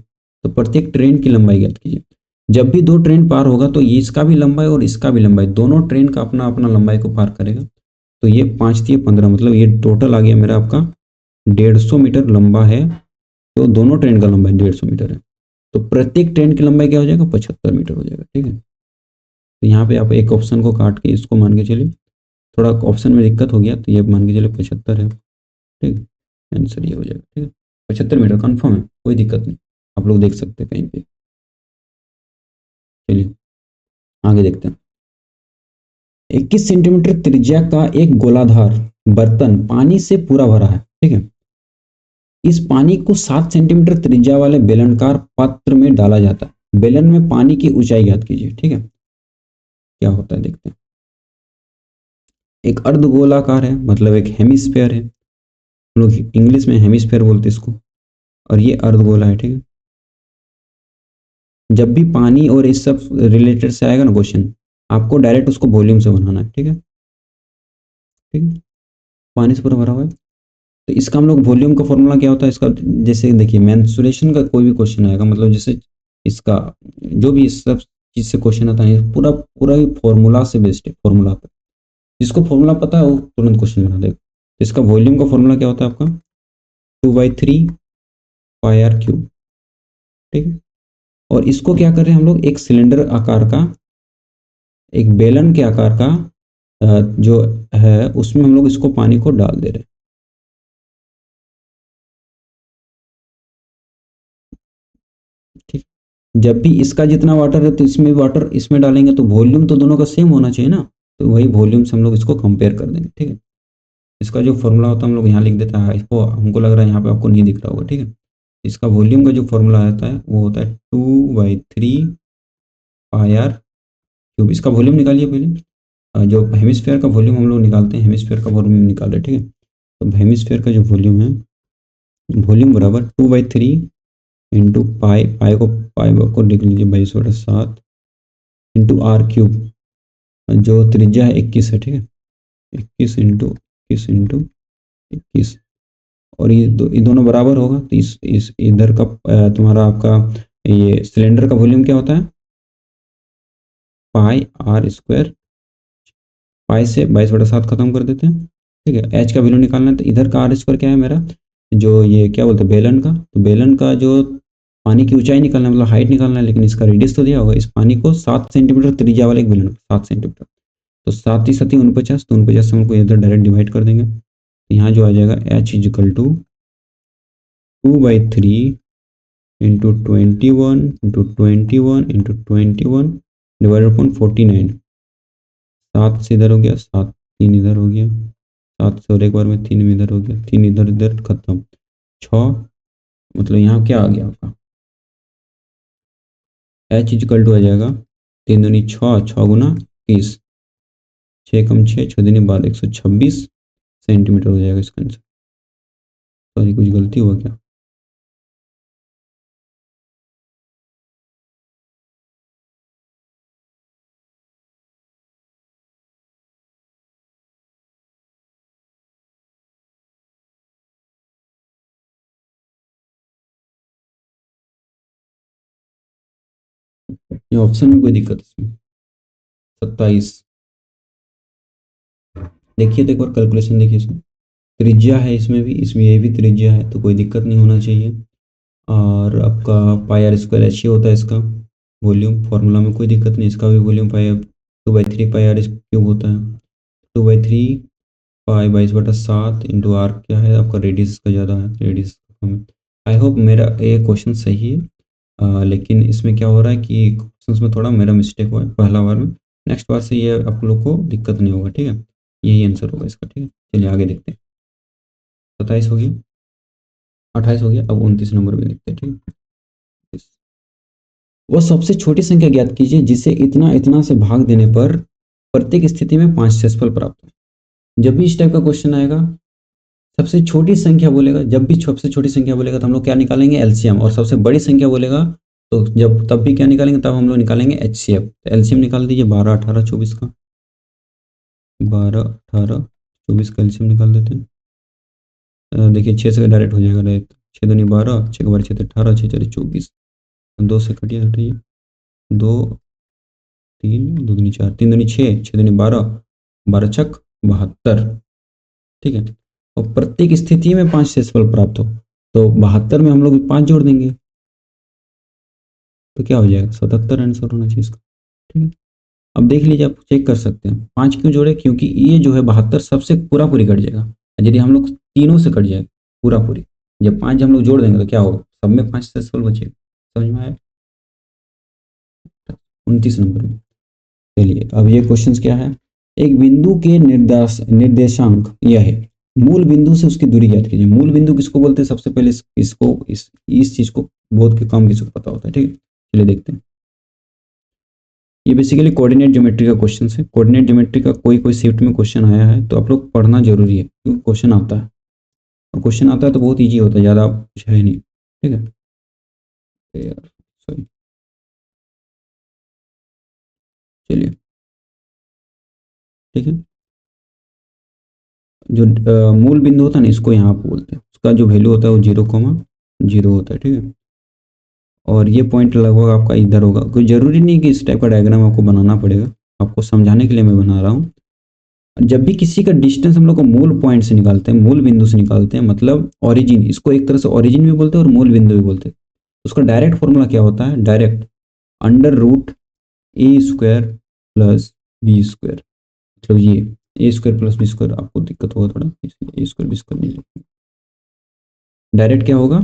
तो प्रत्येक ट्रेन की लंबाई ज्ञात कीजिए। जब भी दो ट्रेन पार होगा तो ये इसका भी लंबाई और इसका भी लंबाई, दोनों ट्रेन का अपना अपना लंबाई को पार करेगा। तो ये 5 दिए 15, मतलब ये टोटल आ गया मेरा आपका 150 मीटर लंबा है। तो दोनों ट्रेन का लंबाई 150 मीटर है, तो प्रत्येक ट्रेन की लंबाई क्या हो जाएगा, 75 मीटर हो जाएगा। ठीक है, तो यहाँ पे आप एक ऑप्शन को काट के इसको मान के चलिए, थोड़ा ऑप्शन में दिक्कत हो गया, तो ये मान के चलिए 75 है। ठीक है, आंसर ये हो जाएगा। ठीक है, 75 मीटर कन्फर्म है, कोई दिक्कत नहीं, आप लोग देख सकते हैं कहीं पे। चलिए आगे देखते हैं। 21 सेंटीमीटर त्रिज्या का एक गोलाधार बर्तन पानी से पूरा भरा है। ठीक है, इस पानी को 7 सेंटीमीटर त्रिज्या वाले बेलनाकार पात्र में डाला जाता है। बेलन में पानी की ऊंचाई ज्ञात कीजिए। ठीक है, क्या होता है देखते हैं। एक अर्धगोलाकार है, मतलब एक हेमिस्फेयर है, हम लोग इंग्लिश में हेमिस्फेयर बोलते हैं इसको, और ये अर्धगोला है, ठीक है। जब भी पानी और इस सब रिलेटेड से आएगा ना क्वेश्चन, आपको डायरेक्ट उसको वॉल्यूम से बनाना है, ठीक है, ठीक है। पानी से पूरा भरा हुआ है, तो इसका हम लोग वॉल्यूम का फॉर्मूला क्या होता है इसका, जैसे देखिए मेंसुरेशन का कोई भी क्वेश्चन आएगा, मतलब जैसे इसका जो भी इस सब चीज से क्वेश्चन आता है, पूरा पूरा ही फॉर्मूला से बेस्ड है, फॉर्मूला पर। जिसको फॉर्मूला पता है वो तुरंत क्वेश्चन बना देगा। इसका वॉल्यूम का फॉर्मूला क्या होता है आपका, 2/3 πr³ ठीक है। और इसको क्या कर रहे हैं हम लोग, एक सिलेंडर आकार का, एक बेलन के आकार का जो है, उसमें हम लोग इसको पानी को डाल दे रहे हैं, ठीक। जब भी इसका जितना वाटर है तो इसमें वाटर इसमें डालेंगे, तो वॉल्यूम तो दोनों का सेम होना चाहिए ना, तो वही वॉल्यूम से हम लोग इसको कंपेयर कर देंगे, ठीक है। इसका जो फॉर्मूला होता है हम लोग यहाँ लिख देते हैं, इसको हमको लग रहा है यहाँ पे आपको नहीं दिख रहा होगा, ठीक है। इसका वॉल्यूम का जो फॉर्मूला आता है वो होता है 2/3 πr³। इसका वॉल्यूम निकालिए पहले। जो हेमिस्फेयर का वॉल्यूम हम लोग निकालते हैं, हेमिस्फेयर का वॉल्यूम निकाल रहे हैं, ठीक है। तो हेमिस्फेयर का जो वॉल्यूम है, वॉल्यूम बराबर 2/3 पाई, पाई को लिख लीजिए 22/7 r³ जो त्रिज्या है 21 है, ठीक है। 21 × 21 × 21, और ये दोनों बराबर होगा, तो इस इधर का तुम्हारा आपका ये सिलेंडर का वॉल्यूम क्या होता है, πr²। पाई से 22/7 खत्म कर देते हैं, ठीक है। एच का वैल्यू निकालना है, तो इधर का r² क्या है मेरा, जो ये क्या बोलते हैं बेलन का, तो बेलन का जो पानी की ऊंचाई निकालना है, मतलब हाइट निकालना है, लेकिन इसका रेडियस तो दिया होगा। इस पानी को 7 सेंटीमीटर त्रिज्या वाले एक बेलन, 7 सेंटीमीटर, तो 7×7 = 49, तो 49 से हम लोग इधर डायरेक्ट डिवाइड कर देंगे, तो यहाँ जो आ जाएगा H = 2/3 × 21 × 21 × 21 डिवाइडेड अपॉन 49। 7 से इधर हो गया, 7 3 इधर हो गया, 7 से और एक बार में 3 इधर हो गया, 3 इधर इधर खत्म, 6, मतलब यहाँ क्या आ गया आपका H = आ जाएगा 3 दूनी 6, 6 × 30, 6 × 6 6 दूनी 12, 126 सेंटीमीटर हो जाएगा इसका आंसर। सॉरी, कुछ गलती हुआ क्या, ये ऑप्शन में कोई दिक्कत इसमें, 27। देखिए तो एक बार कैलकुलेशन देखिए इसमें, त्रिज्या है इसमें भी, इसमें ये भी त्रिज्या है, तो कोई दिक्कत नहीं होना चाहिए। और आपका πr² ऐसे होता है इसका वॉल्यूम, फॉर्मूला में कोई दिक्कत नहीं, इसका भी वॉल्यूम 2/3 πr³ होता है। 2/3 π 22/7 इंटू आर क्या है आपका, रेडियस का ज़्यादा है, रेडियस कम है। आई होप मेरा ये क्वेश्चन सही है, लेकिन इसमें क्या हो रहा है कि क्वेश्चन में थोड़ा मेरा मिस्टेक हुआ है पहला बार में, नेक्स्ट बार से ये आप लोग को दिक्कत नहीं होगा, ठीक है। यही आंसर होगा इसका, ठीक है। चलिए आगे देखते हैं। 27 हो गया, 28 हो गया, अब 29 नंबर में देखते हैं, ठीक है। वह सबसे छोटी संख्या ज्ञात कीजिए जिसे इतना इतना से भाग देने पर प्रत्येक स्थिति में 5 शेषफल प्राप्त हो। जब भी इस टाइप का क्वेश्चन आएगा, सबसे छोटी संख्या बोलेगा, जब भी सबसे छोटी संख्या बोलेगा तो हम लोग क्या निकालेंगे, एलसीएम, और सबसे बड़ी संख्या बोलेगा तो जब तब भी क्या निकालेंगे, तब हम लोग निकालेंगे एचसीएफ। तो एलसीएम निकाल दीजिए, 12 18 24 का, 12 18 24 का एलसीएम निकाल देते हैं। देखिए 6 से डायरेक्ट हो जाएगा, डायरेक्ट 6 दूनी 12, 6 के बार 6 18, 6 4 24, 2 से हटाइए, 2 3 2 दूनी 4, 3 दूनी 6, 6 दूनी 12, 12 छक 72, ठीक है। और प्रत्येक स्थिति में 5 शेषफल प्राप्त हो, तो 72 में हम लोग 5 जोड़ देंगे, तो क्या हो जाएगा, 77 आंसर होना चाहिए इसका, ठीक है। अब देख लीजिए, आप चेक कर सकते हैं 5 क्यों जोड़े, क्योंकि ये जो है 72 सबसे पूरा पूरी कट जाएगा, यदि हम लोग तीनों से कट जाए पूरा पूरी, जब 5 हम लोग जोड़ देंगे तो क्या होगा, सब में 5 शेषफल बचेगा। समझ में आया। 29 नंबर में, चलिए अब ये क्वेश्चन क्या है, एक बिंदु के निर्देशांक यह है, मूल बिंदु से उसकी दूरी ज्ञात कीजिए। मूल बिंदु किसको बोलते हैं, सबसे पहले इसको इस चीज को बहुत के काम किसको पता होता है, ठीक है। चलिए देखते हैं। ये बेसिकली कोऑर्डिनेट ज्योमेट्री का क्वेश्चन है। कोऑर्डिनेट ज्योमेट्री का कोई शिफ्ट में क्वेश्चन आया है तो आप लोग पढ़ना जरूरी है, क्योंकि क्वेश्चन आता है, और क्वेश्चन आता है तो बहुत ईजी होता है, ज़्यादा कुछ है नहीं। ठीक है, सॉरी, चलिए ठीक है। जो मूल बिंदु होता है ना, इसको यहाँ पे बोलते हैं, उसका जो वैल्यू होता है वो 0,0 होता है। ठीक है, और ये पॉइंट लगभग आपका इधर होगा। कोई ज़रूरी नहीं कि इस टाइप का डायग्राम आपको बनाना पड़ेगा, आपको समझाने के लिए मैं बना रहा हूँ। जब भी किसी का डिस्टेंस हम लोग को मूल पॉइंट से निकालते हैं, मूल बिंदु से निकालते हैं, मतलब ओरिजिन, इसको एक तरह से ओरिजिन भी बोलते हैं और मूल बिंदु भी बोलते हैं। उसका डायरेक्ट फॉर्मूला क्या होता है? डायरेक्ट अंडर रूट ए स्क्वायर प्लस बी स्क्वायर, मतलब ये ए स्क्वायर प्लस बी स्क्वायर। आपको दिक्कत होगा थोड़ा, इसलिए ए स्क्वायर बी स्क्वायर नहीं लिखेंगे। डायरेक्ट क्या होगा?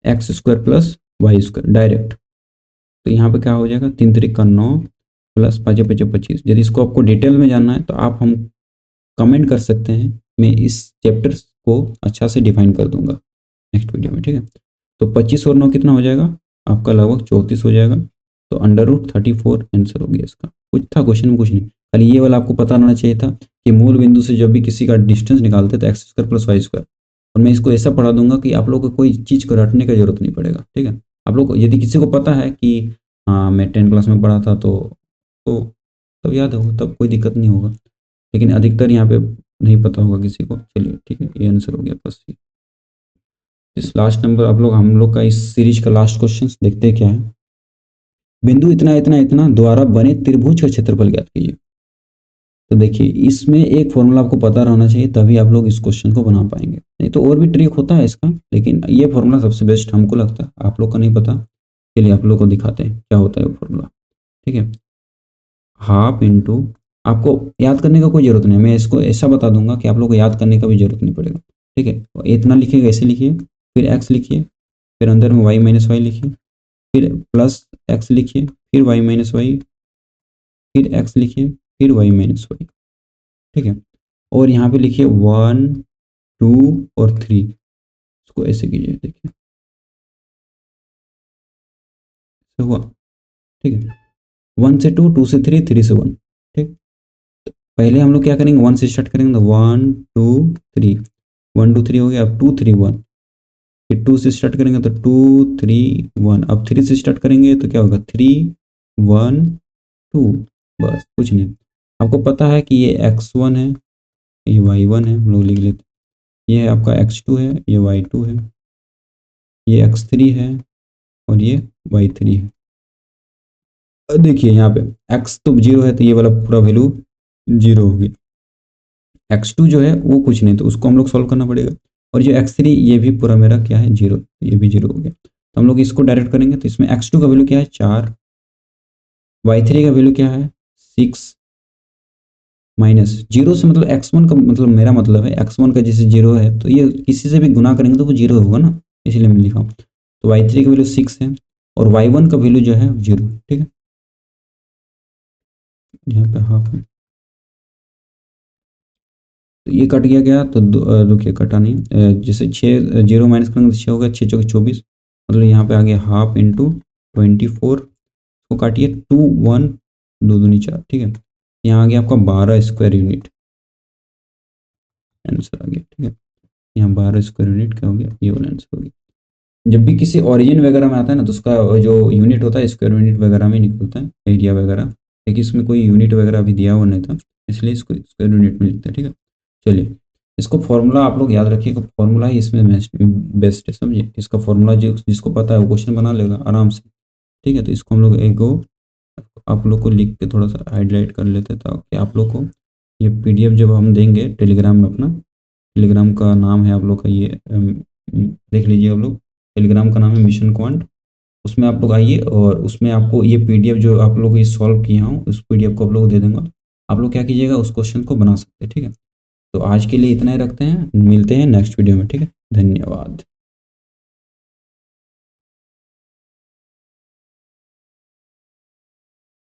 X square plus y square, direct. तो यहाँ पे क्या हो जाएगा? 3 3 का 9 प्लस 5 5 25। यदि इसको आपको डिटेल में जानना है तो आप हम कमेंट कर सकते हैं, मैं इस चैप्टर को अच्छा से डिफाइन कर दूंगा नेक्स्ट वीडियो में। ठीक है, तो 25 और 9 कितना हो जाएगा? आपका लगभग 34 हो जाएगा। तो अंडर रूट 34 आंसर हो गया इसका। कुछ था क्वेश्चन में? कुछ नहीं, खाली ये वाला आपको पता रहना चाहिए था कि मूल बिंदु से जब भी किसी का डिस्टेंस निकालते तो x square plus y square. और मैं इसको ऐसा पढ़ा दूंगा कि आप लोग को कोई चीज़ को रटने का जरूरत नहीं पड़ेगा। ठीक है, आप लोग को यदि किसी को पता है कि हाँ मैं 10 क्लास में पढ़ा था तो तब याद होगा, तब कोई दिक्कत नहीं होगा। लेकिन अधिकतर यहाँ पे नहीं पता होगा किसी को। चलिए ठीक है, ये आंसर हो गया बस। इस लास्ट नंबर आप लोग, हम लोग का इस सीरीज का लास्ट क्वेश्चन देखते हैं क्या है। बिंदु इतना इतना इतना द्वारा बने त्रिभुज का क्षेत्रफल ज्ञात कीजिए। तो देखिए, इसमें एक फॉर्मूला आपको पता रहना चाहिए, तभी आप लोग इस क्वेश्चन को बना पाएंगे। नहीं तो और भी ट्रिक होता है इसका, लेकिन ये फॉर्मूला सबसे बेस्ट हमको लगता है। आप लोग को नहीं पता, चलिए आप लोग को दिखाते हैं क्या होता है वो फॉर्मूला। ठीक है, हाफ इंटू, आपको याद करने का कोई जरूरत नहीं, मैं इसको ऐसा बता दूंगा कि आप लोग को याद करने का भी जरूरत नहीं पड़ेगा। ठीक है, तो इतना लिखिएगा, ऐसे लिखिए, फिर एक्स लिखिए, फिर अंदर में वाई माइनस वाई लिखिए, फिर प्लस एक्स लिखिए, फिर वाई माइनस वाई, फिर एक्स लिखिए, फिर वाई माइनस वाई। ठीक है, और यहाँ पे लिखिए 1 2 और 3, इसको ऐसे कीजिए, देखिए तो हुआ। ठीक है, 1 से 2, 2 से 3, 3 से 1। ठीक, पहले हम लोग क्या करेंगे? 1 से स्टार्ट करेंगे, तो 1 2 3, 1 2 3 हो गया। अब 2 3 1, फिर 2 से स्टार्ट करेंगे तो 2 3 1। अब 3 से स्टार्ट करेंगे तो क्या होगा? 3 1 2। बस कुछ नहीं। आपको पता है कि ये x1 है, ये y1 है, हम लोग लिख लेते हैं। ये आपका x2 है, ये y2 है, ये x3 है, और ये y3 है। देखिए यहाँ पे x तो 0 है, तो ये वाला पूरा वैल्यू 0 होगी। x2 जो है वो कुछ नहीं, तो उसको हम लोग सॉल्व करना पड़ेगा। और जो x3, ये भी पूरा मेरा क्या है? 0, ये भी 0 हो गया। तो हम लोग इसको डायरेक्ट करेंगे, तो इसमें x2 का वैल्यू क्या है? 4, y3 का वैल्यू क्या है? 6, माइनस 0 से, मतलब x1 का मतलब, मेरा मतलब है x1 का जैसे 0 है, तो ये किसी से भी गुना करेंगे तो वो 0 होगा ना, इसलिए मैं लिखा हूँ। तो y3 का वैल्यू 6 है, और y1 का वैल्यू जो है 0। ठीक है, यहाँ पे हाफ है, तो ये कट गया क्या? तो रुकिए, कटा नहीं। जैसे 6 0 माइनस करेंगे तो 6 हो गया, 6 चौके 24, मतलब यहाँ पे आ गया हाफ इंटू 24। को काटिए, 2 1 2 दूनी 4। ठीक है, यहाँ आ गया आपका 12 स्क्वायर यूनिट, आंसर आ गया। ठीक है, यहाँ 12 स्क्वायर यूनिट क्या हो गया? ये वाला आंसर हो गया। जब भी किसी ओरिजिन वगैरह में आता है ना, तो उसका जो यूनिट होता है स्क्वायर यूनिट वगैरह में निकलता है, एरिया वगैरह। लेकिन इसमें कोई यूनिट वगैरह अभी दिया हुआ नहीं था, इसलिए इसको स्क्वायर यूनिट में लिखते हैं। ठीक है, चलिए इसको फॉर्मूला आप लोग याद रखिएगा, फॉर्मूला ही इसमें बेस्ट है, समझिए। इसका फॉर्मूला जो जिसको पता है वो क्वेश्चन बना लेगा आराम से। ठीक है, तो इसको हम लोग एक आप लोग को लिख के थोड़ा सा हाईलाइट कर लेते हैं, ताकि आप लोग को ये पीडीएफ जब हम देंगे टेलीग्राम में, अपना टेलीग्राम का नाम है आप लोग का ये, देख लीजिए आप लोग, टेलीग्राम का नाम है मिशन क्वांट। उसमें आप लोग आइए, और उसमें आपको ये पीडीएफ जो आप लोग ये सॉल्व किया हूँ, उस पीडीएफ को आप लोग दे दूंगा। आप लोग क्या कीजिएगा? उस क्वेश्चन को बना सकते हैं। ठीक है, तो आज के लिए इतना ही रखते हैं, मिलते हैं नेक्स्ट वीडियो में। ठीक है, धन्यवाद।